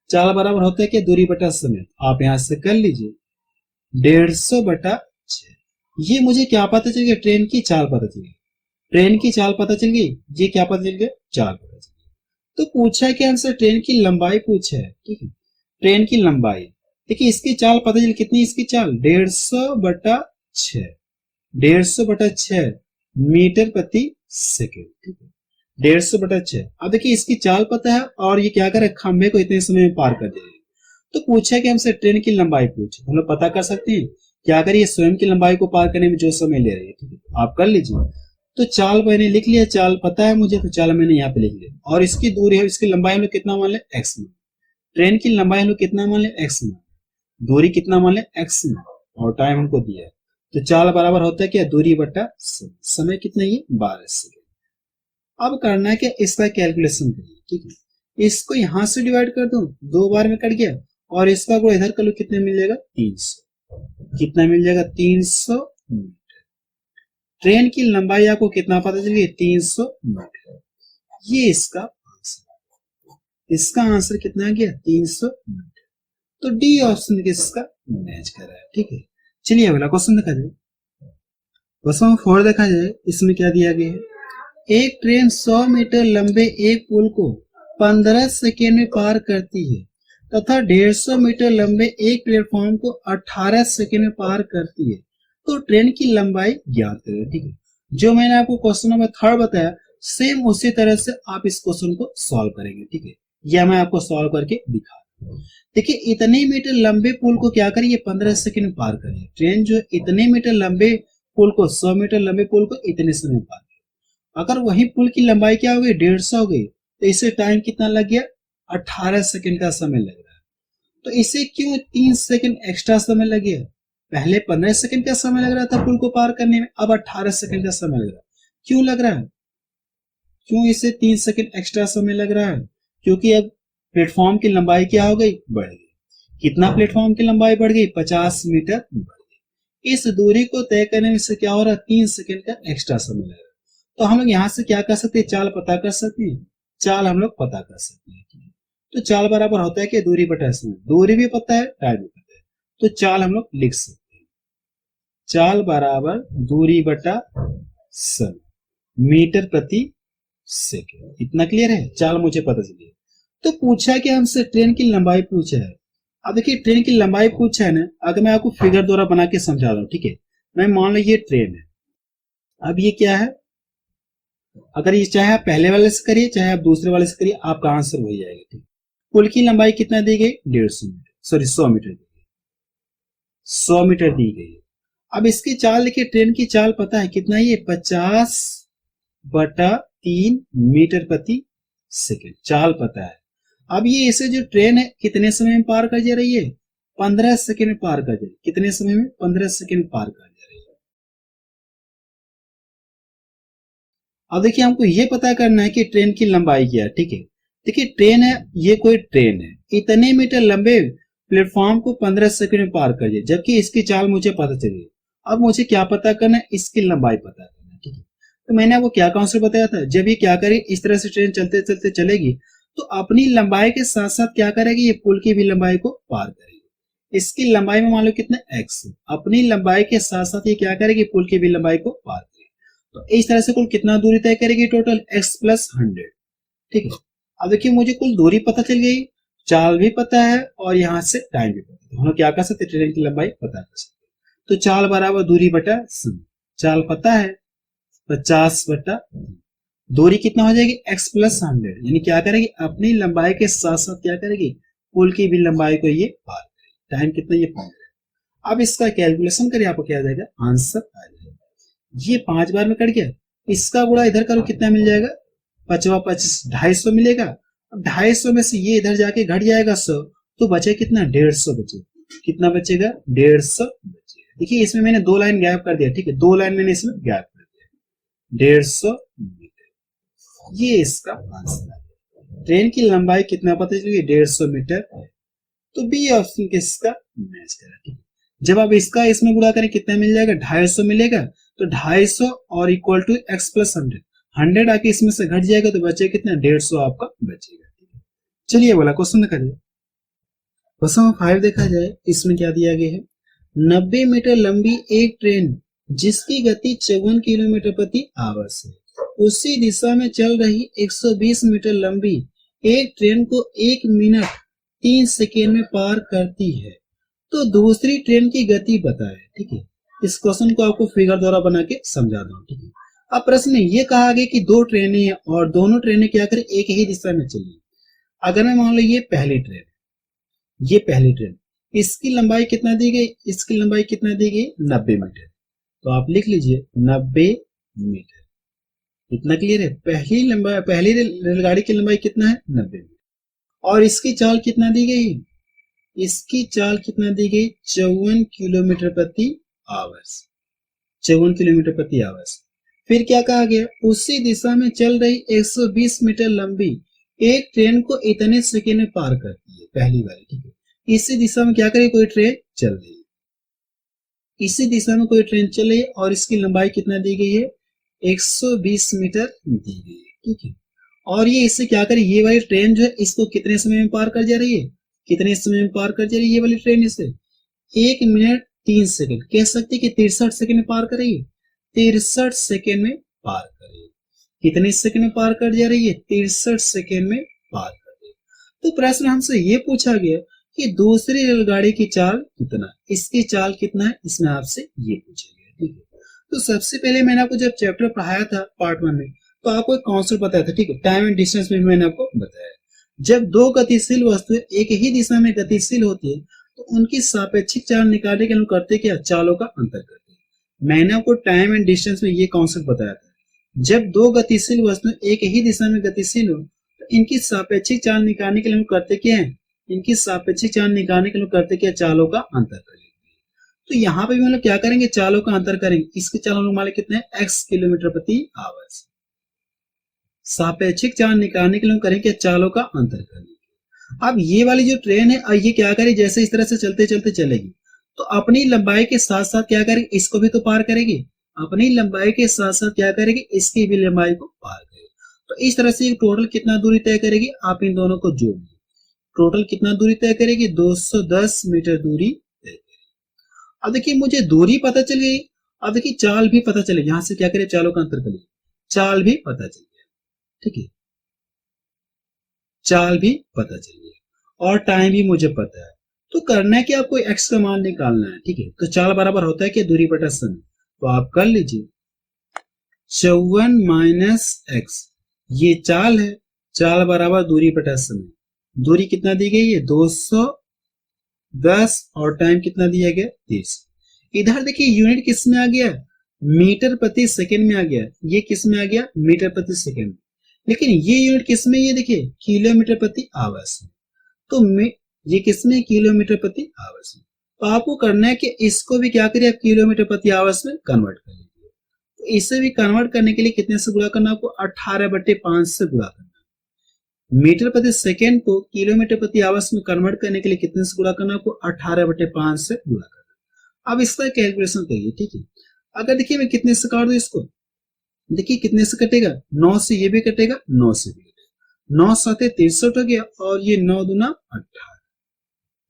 चाल बराबर होता है क्या? दूरी बटा समय। आप यहाँ से कर लीजिए 150 बटा 6। ये मुझे क्या पता चल गया? ट्रेन की चाल पता चल गई। ट्रेन की चाल पता चल गई, ये क्या पता चल गया? चाल पता चल गई। तो पूछा है क्या आंसर? ट्रेन की लंबाई पूछा है। ठीक है, ट्रेन की लंबाई। देखिए इसकी चाल पता चली, कितनी इसकी चाल? 150 बटा 6। 150 बटा 6 मीटर प्रति सेकेंड। ठीक है, 150 बटा 6। अब देखिए इसकी चाल पता है और ये क्या करे? खंभे को इतने समय में पार कर दे। तो पूछा कि हमसे ट्रेन की लंबाई पूछे, हम लोग पता कर सकते हैं क्या करिए? स्वयं की लंबाई को पार करने में जो समय ले रही है। ठीक है, आप कर लीजिए। तो चाल मैंने लिख लिया, चाल पता है मुझे, तो चाल मैंने यहाँ पे लिख लिया। और इसकी दूरी है, इसकी लंबाई हम लोग कितना मान ले? एक्स मान। ट्रेन की लंबाई हम लोग कितना मान ले? एक्स मान। दूरी कितना मान ले? एक्स मान। और टाइम हमको दिया है, तो चाल बराबर होता है क्या? दूरी बटा समय। समय कितना? ये 12 सेकेंड। अब करना है क्या? इसका कैलकुलेशन करिए। ठीक है, इसको यहां से डिवाइड कर दो, 2 बार में कट गया, और इसका को इधर कर लो, कितने मिल जाएगा? 300। कितना मिल जाएगा? 300 मीटर। ट्रेन की लंबाई आपको कितना पता चल गई? 300 मीटर। ये इसका आंसर। इसका आंसर कितना आ गया? 300 मीटर। तो डी ऑप्शन किसका मैच कर रहा है। ठीक है, चलिए अगला क्वेश्चन देखा जाए। क्वेश्चन 4 देखा जाए, इसमें क्या दिया गया है? एक ट्रेन 100 मीटर लंबे एक पुल को 15 सेकेंड में पार करती है तथा 150 मीटर लंबे एक प्लेटफॉर्म को 18 सेकेंड में पार करती है, तो ट्रेन की लंबाई ज्ञात करें। ठीक है, जो मैंने आपको क्वेश्चन नंबर 3 बताया, सेम उसी तरह से आप इस क्वेश्चन को सॉल्व करेंगे। ठीक है, यह मैं आपको सॉल्व करके दिखा रहा हूं। देखिए इतने मीटर लंबे पुल को क्या करिए? 15 सेकेंड में पार करिए। ट्रेन जो इतने मीटर लंबे पुल को, 100 मीटर लंबे पुल को इतने समय में पार, अगर वही पुल की लंबाई क्या हो गई? 150 हो गई, तो इसे टाइम कितना लग गया? 18 सेकंड का समय लग रहा है। तो इसे क्यों 3 सेकंड एक्स्ट्रा समय लग गया? पहले 15 सेकंड का समय लग रहा था पुल को पार करने में, अब 18 सेकंड का समय लग रहा है। क्यों लग रहा है? क्यों इसे 3 सेकंड एक्स्ट्रा समय लग रहा है? क्योंकि अब प्लेटफॉर्म की लंबाई क्या हो गई? बढ़ गई। कितना प्लेटफॉर्म की लंबाई बढ़ गई? 50 मीटर बढ़ गई। इस दूरी को तय करने में से क्या हो रहा है? 3 सेकंड का एक्स्ट्रा समय लग रहा है। तो हम लोग यहां से क्या कर सकते हैं? चाल पता कर सकते हैं। चाल हम लोग पता कर सकते हैं। तो चाल बराबर होता है कि दूरी बटा समय। दूरी भी पता है, टाइम भी पता है, तो चाल हम लोग लिख सकते हैं। चाल बराबर दूरी बटा समय, मीटर प्रति सेकेंड। इतना क्लियर है? चाल मुझे पता चली। तो पूछा कि हमसे ट्रेन की लंबाई पूछा है। अब देखिए ट्रेन की लंबाई पूछा है ना, अगर मैं आपको फिगर द्वारा बना के समझा रहा हूं। ठीक है, मैं मान लो ये ट्रेन है, अब ये क्या है? अगर ये चाहे आप पहले वाले से करिए चाहे आप दूसरे वाले से करिए, आपका आंसर वही आएगा। ठीक, पुल की लंबाई कितना दी गई? 150 मीटर, सॉरी 100 मीटर दी गई। 100 मीटर दी गई। अब इसकी चाल देखिए, ट्रेन की चाल पता है कितना? ये 50 बटा 3 मीटर प्रति सेकेंड चाल पता है। अब ये इसे जो ट्रेन है कितने समय में पार कर जा रही है, 15 सेकंड में पार कर जा रही है। कितने समय में, 15 सेकंड में पार कर जा रही है। अब देखिए हमको ये पता करना है कि ट्रेन की लंबाई क्या है, ठीक है। देखिए ट्रेन है, ये कोई ट्रेन है, इतने मीटर लंबे प्लेटफॉर्म को 15 सेकंड में पार कर जाए, जबकि इसकी चाल मुझे पता चली। अब मुझे क्या पता करना है, इसकी लंबाई पता करना है, ठीक है। तो मैंने आपको क्या कॉन्सेप्ट बताया था, जब ये क्या करे, इस तरह से ट्रेन चलते चलते चलेगी तो अपनी लंबाई के साथ साथ क्या करेगी, ये पुल की भी लंबाई को पार करेगी। इसकी लंबाई में मान लो कितना x, अपनी लंबाई के साथ साथ ये क्या करेगी, पुल की भी लंबाई को पार करेगी। तो इस तरह से कुल कितना दूरी तय करेगी, टोटल x प्लस 100, ठीक है। अब देखिए मुझे कुल दूरी पता चल गई, चाल भी पता है और यहाँ से टाइम भी पता है। हम लोग क्या कर सकते, ट्रेन की लंबाई पता कर सकते। तो चाल बराबर दूरी बटा समय। चाल पता है 50 बटा दूरी कितना हो जाएगी, x प्लस 100, यानी क्या करेगी, अपनी लंबाई के साथ साथ क्या करेगी, पुल की भी लंबाई को ये पार करेगी। टाइम कितना, ये 5। अब इसका कैलकुलेशन करिए, आपको क्या आ जाएगा, आंसर आ जाएगा। ये 5 बार में कट गया, इसका गुणा इधर करो, कितना मिल जाएगा, 5 25, 250 मिलेगा। अब 250 में से ये इधर जाके घट जाएगा 100, तो बचे कितना, 150 बचे। कितना बचेगा, 150 बचेगा। देखिए इसमें मैंने 2 लाइन गैप कर दिया, ठीक है, 2 लाइन मैंने इसमें गैप कर दिया, 150 मीटर। ये इसका आंसर है। ट्रेन की लंबाई कितना पता चली, 150 मीटर है। तो बी ऑप्शन किसका मैच करा, ठीक है। जब आप इसका इसमें गुणा करें कितना मिल जाएगा, 250 मिलेगा। तो 250 और इक्वल टू x प्लस 100, 100 आके इसमें से घट जाएगा तो बचे कितना, 150 आपका बचेगा। चलिए बोला क्वेश्चन देखा जाए। क्वेश्चन 5 देखा जाए, इसमें क्या दिया गया है, 90 मीटर लंबी एक ट्रेन जिसकी गति 54 किलोमीटर प्रति आवर है, उसी दिशा में चल रही 120 मीटर लंबी एक ट्रेन को 1 मिनट 3 सेकेंड में पार करती है, तो दूसरी ट्रेन की गति बताए, ठीक है। इस क्वेश्चन को आपको फिगर द्वारा बना के समझा दूं, ठीक है। अब प्रश्न में ये कहा गया कि 2 ट्रेनें हैं और दोनों ट्रेनें क्या करें, एक ही दिशा में चली। अगर मैं मान लो ये पहली ट्रेन, ये पहली ट्रेन, इसकी लंबाई कितना दी गई, इसकी लंबाई कितना दी गई, 90 मीटर। तो आप लिख लीजिए 90 मीटर। इतना क्लियर है, पहली लंबाई, पहली रेलगाड़ी की लंबाई कितना है, 90 मीटर। और इसकी चाल कितना दी गई, इसकी चाल कितना दी गई, 54 किलोमीटर प्रति आवर, 54 किलोमीटर प्रति आवर। फिर क्या कहा गया, उसी दिशा में चल रही 120 मीटर लंबी एक ट्रेन को इतने सेकेंड में पार करती है, पहली वाली, ठीक है। इसी दिशा में क्या करे, कोई ट्रेन चल रही है, इसी दिशा में कोई ट्रेन चल रही है और इसकी लंबाई कितना दी गई है, 120 मीटर दी गई है, ठीक है। और ये इससे क्या करे, ये वाली ट्रेन जो है इसको कितने समय में पार कर जा रही है, कितने समय में पार कर जा रही है ये वाली ट्रेन, इसे 1 मिनट 3 सेकंड, कह सकते कि 63 सेकंड में पार कर रही है, 63 सेकंड में पार कर रही है। कितने सेकंड में पार कर जा रही है, 63 सेकंड में पार कर रही है। तो प्रश्न हमसे ये पूछा गया कि दूसरी रेलगाड़ी की चाल कितना, इसकी चाल कितना है, इसमें आपसे ये पूछा गया, ठीक है। तो सबसे पहले मैंने आपको जब चैप्टर पढ़ाया था पार्ट 1 में, तो आपको एक कॉन्सेप्ट बताया था, ठीक है, टाइम एंड डिस्टेंस में मैंने आपको बताया। जब 2 गतिशील वस्तुएं एक ही दिशा में गतिशील होती है तो उनकी सापेक्षिक चाल निकालने के लिए हम करते क्या, चालों का अंतर करते हैं। मैंने आपको टाइम एंड डिस्टेंस में ये कॉन्सेप्ट बताया था, जब 2 गतिशील वस्तुएं एक ही दिशा में गतिशील हो तो इनकी सापेक्षिक चाल निकालने के लिए हम करते क्या है, इनकी सापेक्षिक चाल निकालने के लिए करते क्या, चालों का अंतर करेंगे। तो यहाँ पे भी हम लोग क्या करेंगे, चालों का अंतर करेंगे। इसकी चाल हम लोग मान कितने, x किलोमीटर प्रति आवर। सापेक्षिक चाल निकालने के लिए हम करेंगे चालों का अंतर करेंगे। अब ये वाली जो ट्रेन है, ये क्या करेगी, जैसे इस तरह से चलते चलते चलेगी तो अपनी लंबाई के साथ साथ क्या करेगी, इसको भी तो पार करेगी, अपनी लंबाई के साथ साथ क्या करेगी, इसकी भी लंबाई को पार करेगी। तो इस तरह से टोटल कितना दूरी तय करेगी, आप इन दोनों को जोड़ लीजिए, टोटल कितना दूरी तय करेगी, 210 मीटर दूरी तय करेगी। अब देखिए मुझे दूरी पता चल गई, अब देखिए चाल भी पता चलेगी, यहां से क्या करें, चालों का अंतर करें, चाल भी पता चल गया, ठीक है, चाल भी पता चल गया और टाइम भी मुझे पता है। तो करना है कि आपको x का मान निकालना है, ठीक है। तो चाल बराबर होता है कि दूरी बटा समय, तो आप कर लीजिए 54 माइनस x, ये चाल है, चाल बराबर दूरी बटा समय। दूरी कितना दी गई है, 210 और टाइम कितना दिया गया, 30। इधर देखिए यूनिट किस में आ गया, मीटर प्रति सेकंड में आ गया, ये किस में आ गया, मीटर प्रति सेकंड। लेकिन ये यूनिट किसमें, ये देखिए किलोमीटर प्रति आवर्स में, तो ये किसमें, किलोमीटर प्रति आवर्स में। तो आपको करना है कि इसको भी क्या करिए, आप किलोमीटर प्रति आवर्स में कन्वर्ट कर लीजिए। तो इसे भी कन्वर्ट करने के लिए कितने से गुणा करना, आपको 18/5 से गुणा करना। मीटर प्रति सेकेंड को किलोमीटर प्रति आवर्स में कन्वर्ट करने के लिए कितने से गुणा करना, आपको 18/5 से गुणा करना। अब इसका कैलकुलेशन करिए, ठीक है। अगर देखिए मैं कितने से काट दूं इसको, देखिए कितने से कटेगा, 9 से ये भी कटेगा, 9 से भी कटेगा, 9 7 63 हो गया, और ये 9 दूना 18,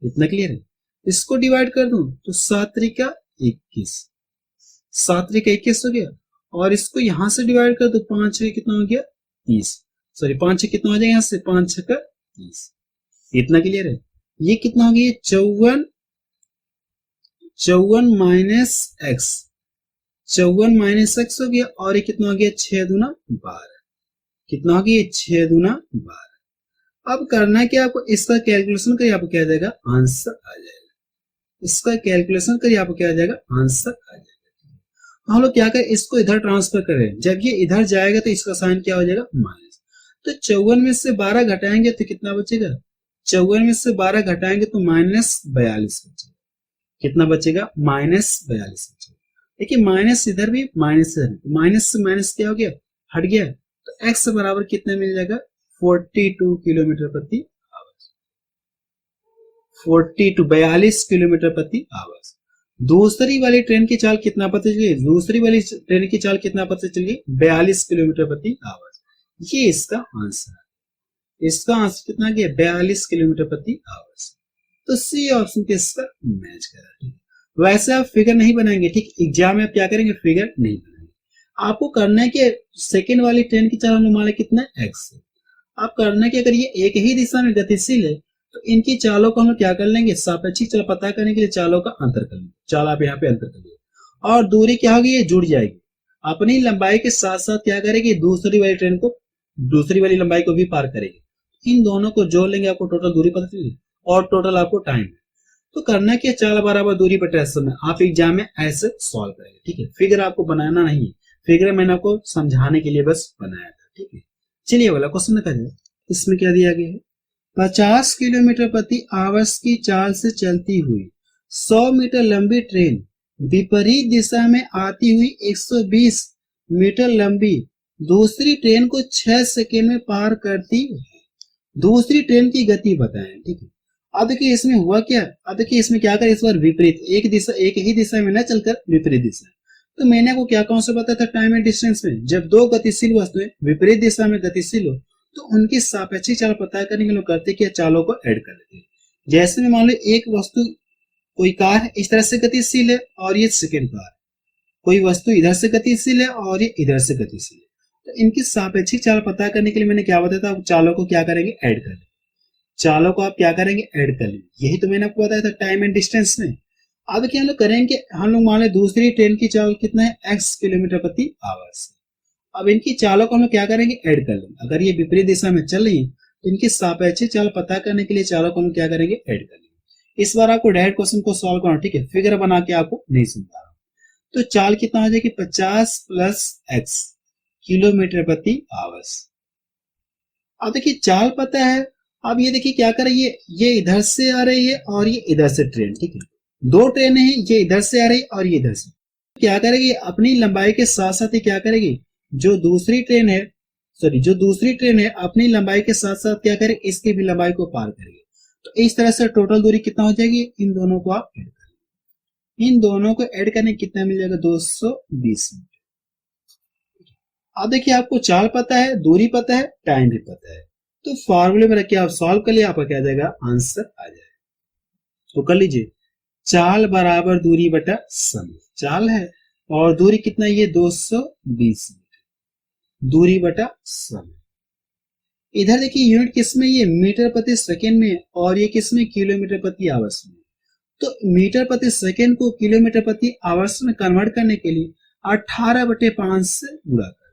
इतना क्लियर है। इसको डिवाइड कर दूं तो 7 त्रिका 21, 7 त्रिका 21 हो गया, और इसको यहां से डिवाइड कर दो, 5 कितना हो गया 30, सॉरी 5 कितना हो जाएगा, यहां से 5 6 का 30, इतना क्लियर है। ये कितना हो गया, 54 माइनस एक्स, 54 माइनस एक्स हो गया, और ये कितना हो गया 6 दूना 12, कितना हो गया 6 दूना 12। अब करना है कि आपको इसका कैलकुलेशन करिए, आपको क्या आ जाएगा, आंसर आ जाएगा। इसका कैलकुलेशन करिए, आपको क्या आ जाएगा, आंसर आ जाएगा। हम लोग क्या करें, इसको इधर ट्रांसफर करें, जब ये इधर जाएगा तो इसका साइन क्या हो जाएगा, माइनस। तो 54 में से 12 घटाएंगे तो कितना बचेगा, 54 में से 12 घटाएंगे तो -42 बचेगा। कितना बचेगा, -42 बचेगा। देखिए माइनस इधर भी, माइनस इधर, माइनस से माइनस क्या हो गया, हट गया, तो x बराबर कितना मिल जाएगा, 42 किलोमीटर प्रति आवर्स, 42 किलोमीटर प्रति आवर्स। दूसरी वाली ट्रेन की चाल कितना पता चली, दूसरी वाली ट्रेन की चाल कितना पता चली, 42 किलोमीटर प्रति आवर्स। ये इसका आंसर है। इसका आंसर कितना गया, 42 किलोमीटर प्रति आवर्स। तो सी ऑप्शन के इसका मैच करा। वैसे आप फिगर नहीं बनाएंगे, ठीक, एग्जाम में आप क्या करेंगे, फिगर नहीं बनाएंगे। आपको करना है कि सेकेंड वाली ट्रेन की चाल हम मान लें कितना, एक्स। आप करना है कि अगर ये एक ही दिशा में गतिशील है तो इनकी चालों को हम क्या कर लेंगे, सापेक्षिक चाल पता करने के लिए चालों का अंतर कर लेंगे। चाल आप यहाँ पे अंतर कर लीजिए, और दूरी क्या होगी, ये जुड़ जाएगी, अपनी लंबाई के साथ साथ क्या करेगी, दूसरी वाली ट्रेन को, दूसरी वाली लंबाई को भी पार करेगी। इन दोनों को जोड़ लेंगे, आपको टोटल दूरी पता चलेगी, और टोटल आपको टाइम। तो करना क्या, चाल बराबर दूरी बटा समय। आप एग्जाम में ऐसे सॉल्व करेंगे, ठीक है। फिगर आपको बनाना नहीं है, फिगर मैंने आपको समझाने के लिए बस बनाया था, ठीक है। चलिए वाला क्वेश्चन देखा जाए। इसमें क्या दिया गया है, 50 किलोमीटर प्रति आवर्स की चाल से चलती हुई 100 मीटर लंबी ट्रेन विपरीत दिशा में आती हुई 120 मीटर लंबी दूसरी ट्रेन को 6 सेकेंड में पार करती है। दूसरी ट्रेन की गति बताएं, ठीक है। अब देखिए इसमें हुआ क्या, अब देखिए इसमें क्या करें, इस बार विपरीत, एक ही दिशा में न चलकर विपरीत दिशा। तो मैंने आपको क्या कॉन्सेप्ट बताया था टाइम एंड डिस्टेंस में, जब दो गतिशील वस्तुएं विपरीत दिशा में गतिशील हो तो उनकी सापेक्षिक चाल पता करने के लिए करते क्या, चालों को ऐड कर लेते हैं। जैसे में मान लो एक वस्तु, कोई कार इस तरह से गतिशील है और ये सेकेंड कार, कोई वस्तु इधर से गतिशील है और ये इधर से गतिशील है, तो इनकी सापेक्षिक चाल पता करने के लिए मैंने क्या बताया था, चालों को क्या करेंगे, ऐड कर लेंगे। चालों को आप क्या करेंगे, ऐड कर लेंगे। यही तो मैंने आपको बताया था टाइम एंड डिस्टेंस में। अब क्या हम लोग करेंगे, हम लोग मान लें दूसरी ट्रेन की चाल कितना है, x किलोमीटर प्रति आवर्स। अब इनकी चालों को हम लोग क्या करेंगे, ऐड कर लेंगे। अगर ये विपरीत दिशा में चल रही है तो इनकी सापेक्षिक चाल पता करने के लिए चालों को हम क्या करेंगे, ऐड कर लेंगे। इस बार आपको डायरेक्ट क्वेश्चन को सॉल्व करना, ठीक है, फिगर बना के आपको नहीं समझा रहा। तो चाल कितना हो जाएगी, 50 प्लस x किलोमीटर प्रति आवर्स। अब देखिए चाल पता है, अब ये देखिए क्या कर रही है, ये इधर से आ रही है और ये इधर से ट्रेन, ठीक है, दो ट्रेनें हैं, ये इधर से आ रही है और ये इधर से। क्या करेगी, अपनी लंबाई के साथ साथ ही क्या करेगी, जो दूसरी ट्रेन है, सॉरी जो दूसरी ट्रेन है अपनी लंबाई के साथ साथ क्या करेगी, इसकी भी लंबाई को पार करेगी। तो इस तरह से टोटल दूरी कितना हो जाएगी, इन दोनों को आप ऐड करेंगे, इन दोनों को ऐड करने कितना मिल जाएगा, 220 मीटर। अब देखिए आपको चाल पता है, दूरी पता है, टाइम भी पता है, तो फॉर्मूले में रख के आप सॉल्व कर लिए, आपका क्या आ जाएगा, आंसर आ जाएगा। तो कर लीजिए, चाल बराबर दूरी बटा समय, चाल है और दूरी कितना, ये 220 मीटर, दूरी बटा समय। इधर देखिए यूनिट किसमें, ये मीटर प्रति सेकेंड में और ये किसमें, किलोमीटर प्रति आवर्स में। तो मीटर प्रति सेकेंड को किलोमीटर प्रति आवर्स में कन्वर्ट करने के लिए 18/5 से गुणा कर।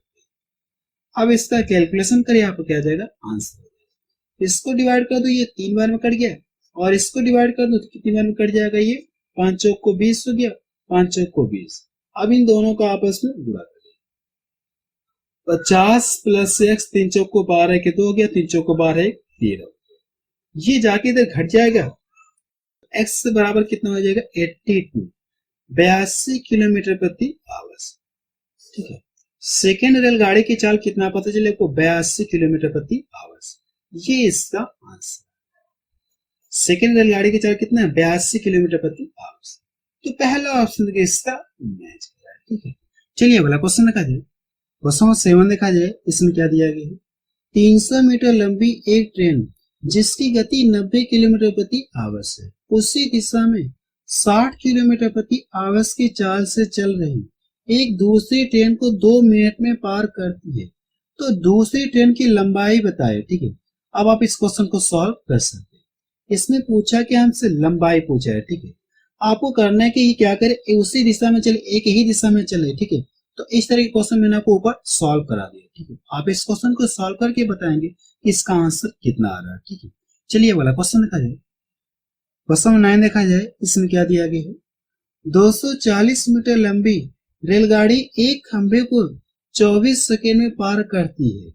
अब इसका कैलकुलेशन करिए, आपको क्या आ जाएगा, आंसर। इसको डिवाइड कर दो, ये 3 बार में कट गया, और इसको डिवाइड कर दो तो कितनी बार में कट जाएगा, ये 5 चौक को 20 हो गया, 5 चौक को 20। अब इन दोनों को आपस में गुणा कर 50 प्लस एक्स, 3 चौको 12 के 2 हो गया, 3 चौको 12 13, ये जाके इधर घट जाएगा, एक्स बराबर कितना हो जाएगा 82, 82 किलोमीटर प्रति आवर। ठीक है, सेकेंड रेलगाड़ी की चाल कितना पता चले आपको, 82 किलोमीटर प्रति आवर, ये इसका आंसर। सेकेंड रेलगाड़ी की चाल कितना है, 82 किलोमीटर प्रति आवर, तो पहला ऑप्शन इसका मैच कर रहा है। ठीक है, चलिए अगला क्वेश्चन देखा जाए। क्वेश्चन 7 देखा जाए, इसमें क्या दिया गया है, 300 मीटर लंबी एक ट्रेन जिसकी गति 90 किलोमीटर प्रति आवर है, उसी दिशा में 60 किलोमीटर प्रति आवर की चाल से चल रही एक दूसरी ट्रेन को 2 मिनट में पार करती है, तो दूसरी ट्रेन की लंबाई बताए। ठीक है, अब आप इस क्वेश्चन को सॉल्व कर सकते हैं। इसमें पूछा कि हमसे लंबाई पूछा है। ठीक है, आपको करना है कि ये क्या करे, उसी दिशा में चले, एक ही दिशा में चले। ठीक है, तो इस तरह के क्वेश्चन मैंने आपको ऊपर सॉल्व करा दिया। ठीक है, आप इस क्वेश्चन को सॉल्व करके बताएंगे कि इसका आंसर कितना आ रहा है। ठीक है, चलिए वाला क्वेश्चन देखा जाए। क्वेश्चन 9 देखा जाए, इसमें क्या दिया गया है, 240 मीटर लंबी रेलगाड़ी एक खंभे को 24 सेकेंड में पार करती है।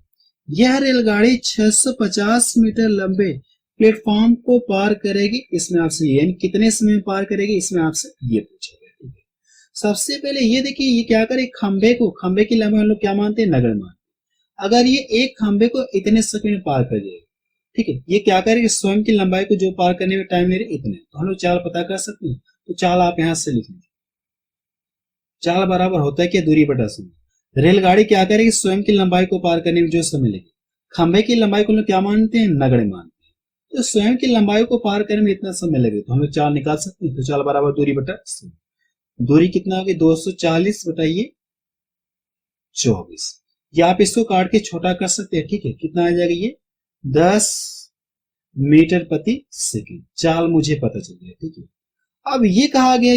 यह रेलगाड़ी 650 मीटर लंबे प्लेटफॉर्म को पार करेगी, इसमें आपसे ये कितने समय में पार करेगी, इसमें आपसे ये पूछा गया। ठीक है, सबसे पहले ये देखिए, ये क्या करे, खंभे की लंबाई हम लोग क्या मानते हैं, नगण्य मानते हैं। अगर ये एक खंभे को इतने सेकंड में पार कर जाएगा, ठीक है, ये क्या करेगी, स्वयं की लंबाई को जो पार करने में टाइम ले रही इतने, तो हम लोग चाल पता कर सकते हैं। तो चाल आप यहां से लिख लीजिए, चाल बराबर होता है क्या, दूरी बटा समय। रेलगाड़ी क्या करेगी, स्वयं की लंबाई को पार करने में जो समय लगेगा, खंभे की लंबाई को लोग क्या मानते हैं, नगण्य मानते हैं। तो स्वयं की लंबाई को पार करने में इतना समय लगेगा, तो हम लोग चाल निकाल सकते हैं। तो चाल बराबर दूरी बटा समय, दूरी कितना होगी, 240 बटा ये 24, या आप इसको काट के छोटा कर सकते हैं। ठीक है, कितना आ जाएगा, ये 10 मीटर प्रति सेकंड, चाल मुझे पता चल गया। ठीक है, अब ये कहा गया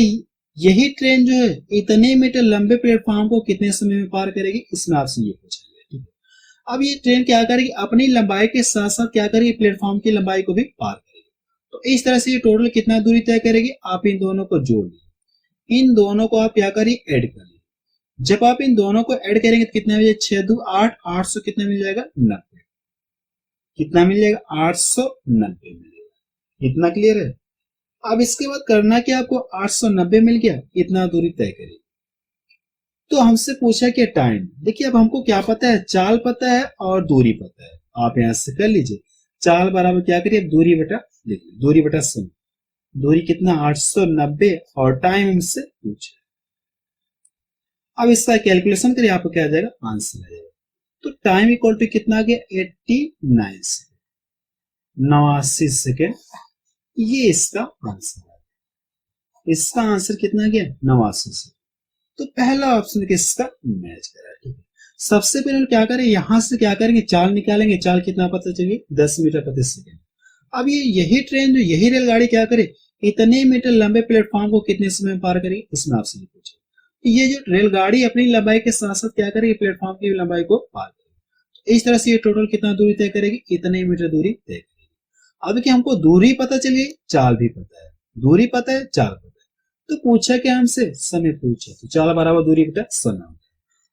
यही ट्रेन जो है इतने मीटर लंबे प्लेटफॉर्म को कितने समय में पार करेगी, इसमें आपसे ये पूछा गया। ठीक है, अब ये ट्रेन क्या करेगी, अपनी लंबाई के साथ साथ क्या करेगी, प्लेटफॉर्म की लंबाई को भी पार करेगी। तो इस तरह से ये टोटल कितना दूरी तय करेगी, आप इन दोनों को जोड़ लीजिए, इन दोनों को आप क्या करिए, ऐड कर लीजिए। जब आप इन दोनों को ऐड करेंगे तो कितना मिल जाएगा, 6 2 8, 800 कितना मिल जाएगा, 90, कितना मिल जाएगा, 890 मिलेगा। इतना क्लियर है। अब इसके बाद करना क्या, आपको 890 मिल गया, इतना दूरी तय करेगी। तो हमसे पूछा क्या, टाइम। देखिए अब हमको क्या पता है, चाल पता है और दूरी पता है, आप यहां से कर लीजिए। चाल बराबर क्या करिए, दूरी बटा, देखिए दूरी बटा समय, दूरी कितना 890 और टाइम हमसे पूछा। अब इसका कैलकुलेशन करिए, आपको क्या आ जाएगा, आंसर आ जाएगा। तो टाइम इक्वल टू कितना आ गया, 89 सेकेंड, 89 सेकेंड, ये इसका आंसर है। इसका आंसर कितना गया, 89 से। तो पहला ऑप्शन किसका मैच करा। ठीक है, सबसे पहले क्या करें, यहां से क्या करेंगे, चाल निकालेंगे। चाल कितना पता चलिए, 10 मीटर प्रति सेकेंड। अब ये यही ट्रेन जो यही रेलगाड़ी क्या करे, इतने मीटर लंबे प्लेटफॉर्म को कितने समय में पार करेगी, इसमें आपसे पूछे। ये जो रेलगाड़ी अपनी लंबाई के साथ साथ क्या करेगी, प्लेटफॉर्म की लंबाई को पार करेगी। इस तरह से ये टोटल कितना दूरी तय करेगी, इतने मीटर दूरी तय करेगी। अब कि हमको दूरी पता चली, चाल भी पता है, दूरी पता है, चाल पता है, तो पूछा क्या हमसे, समय पूछा। तो चाल बराबर दूरी बटा समय।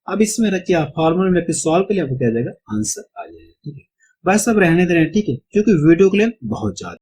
अब इसमें रखिए आप फॉर्मूला में रख के सॉल्व कर लिया, आपको क्या आ जाएगा, आंसर आ जाएगा। ठीक है, बस अब रहने दे रहे हैं। ठीक है, क्योंकि वीडियो के लेंथ बहुत ज्यादा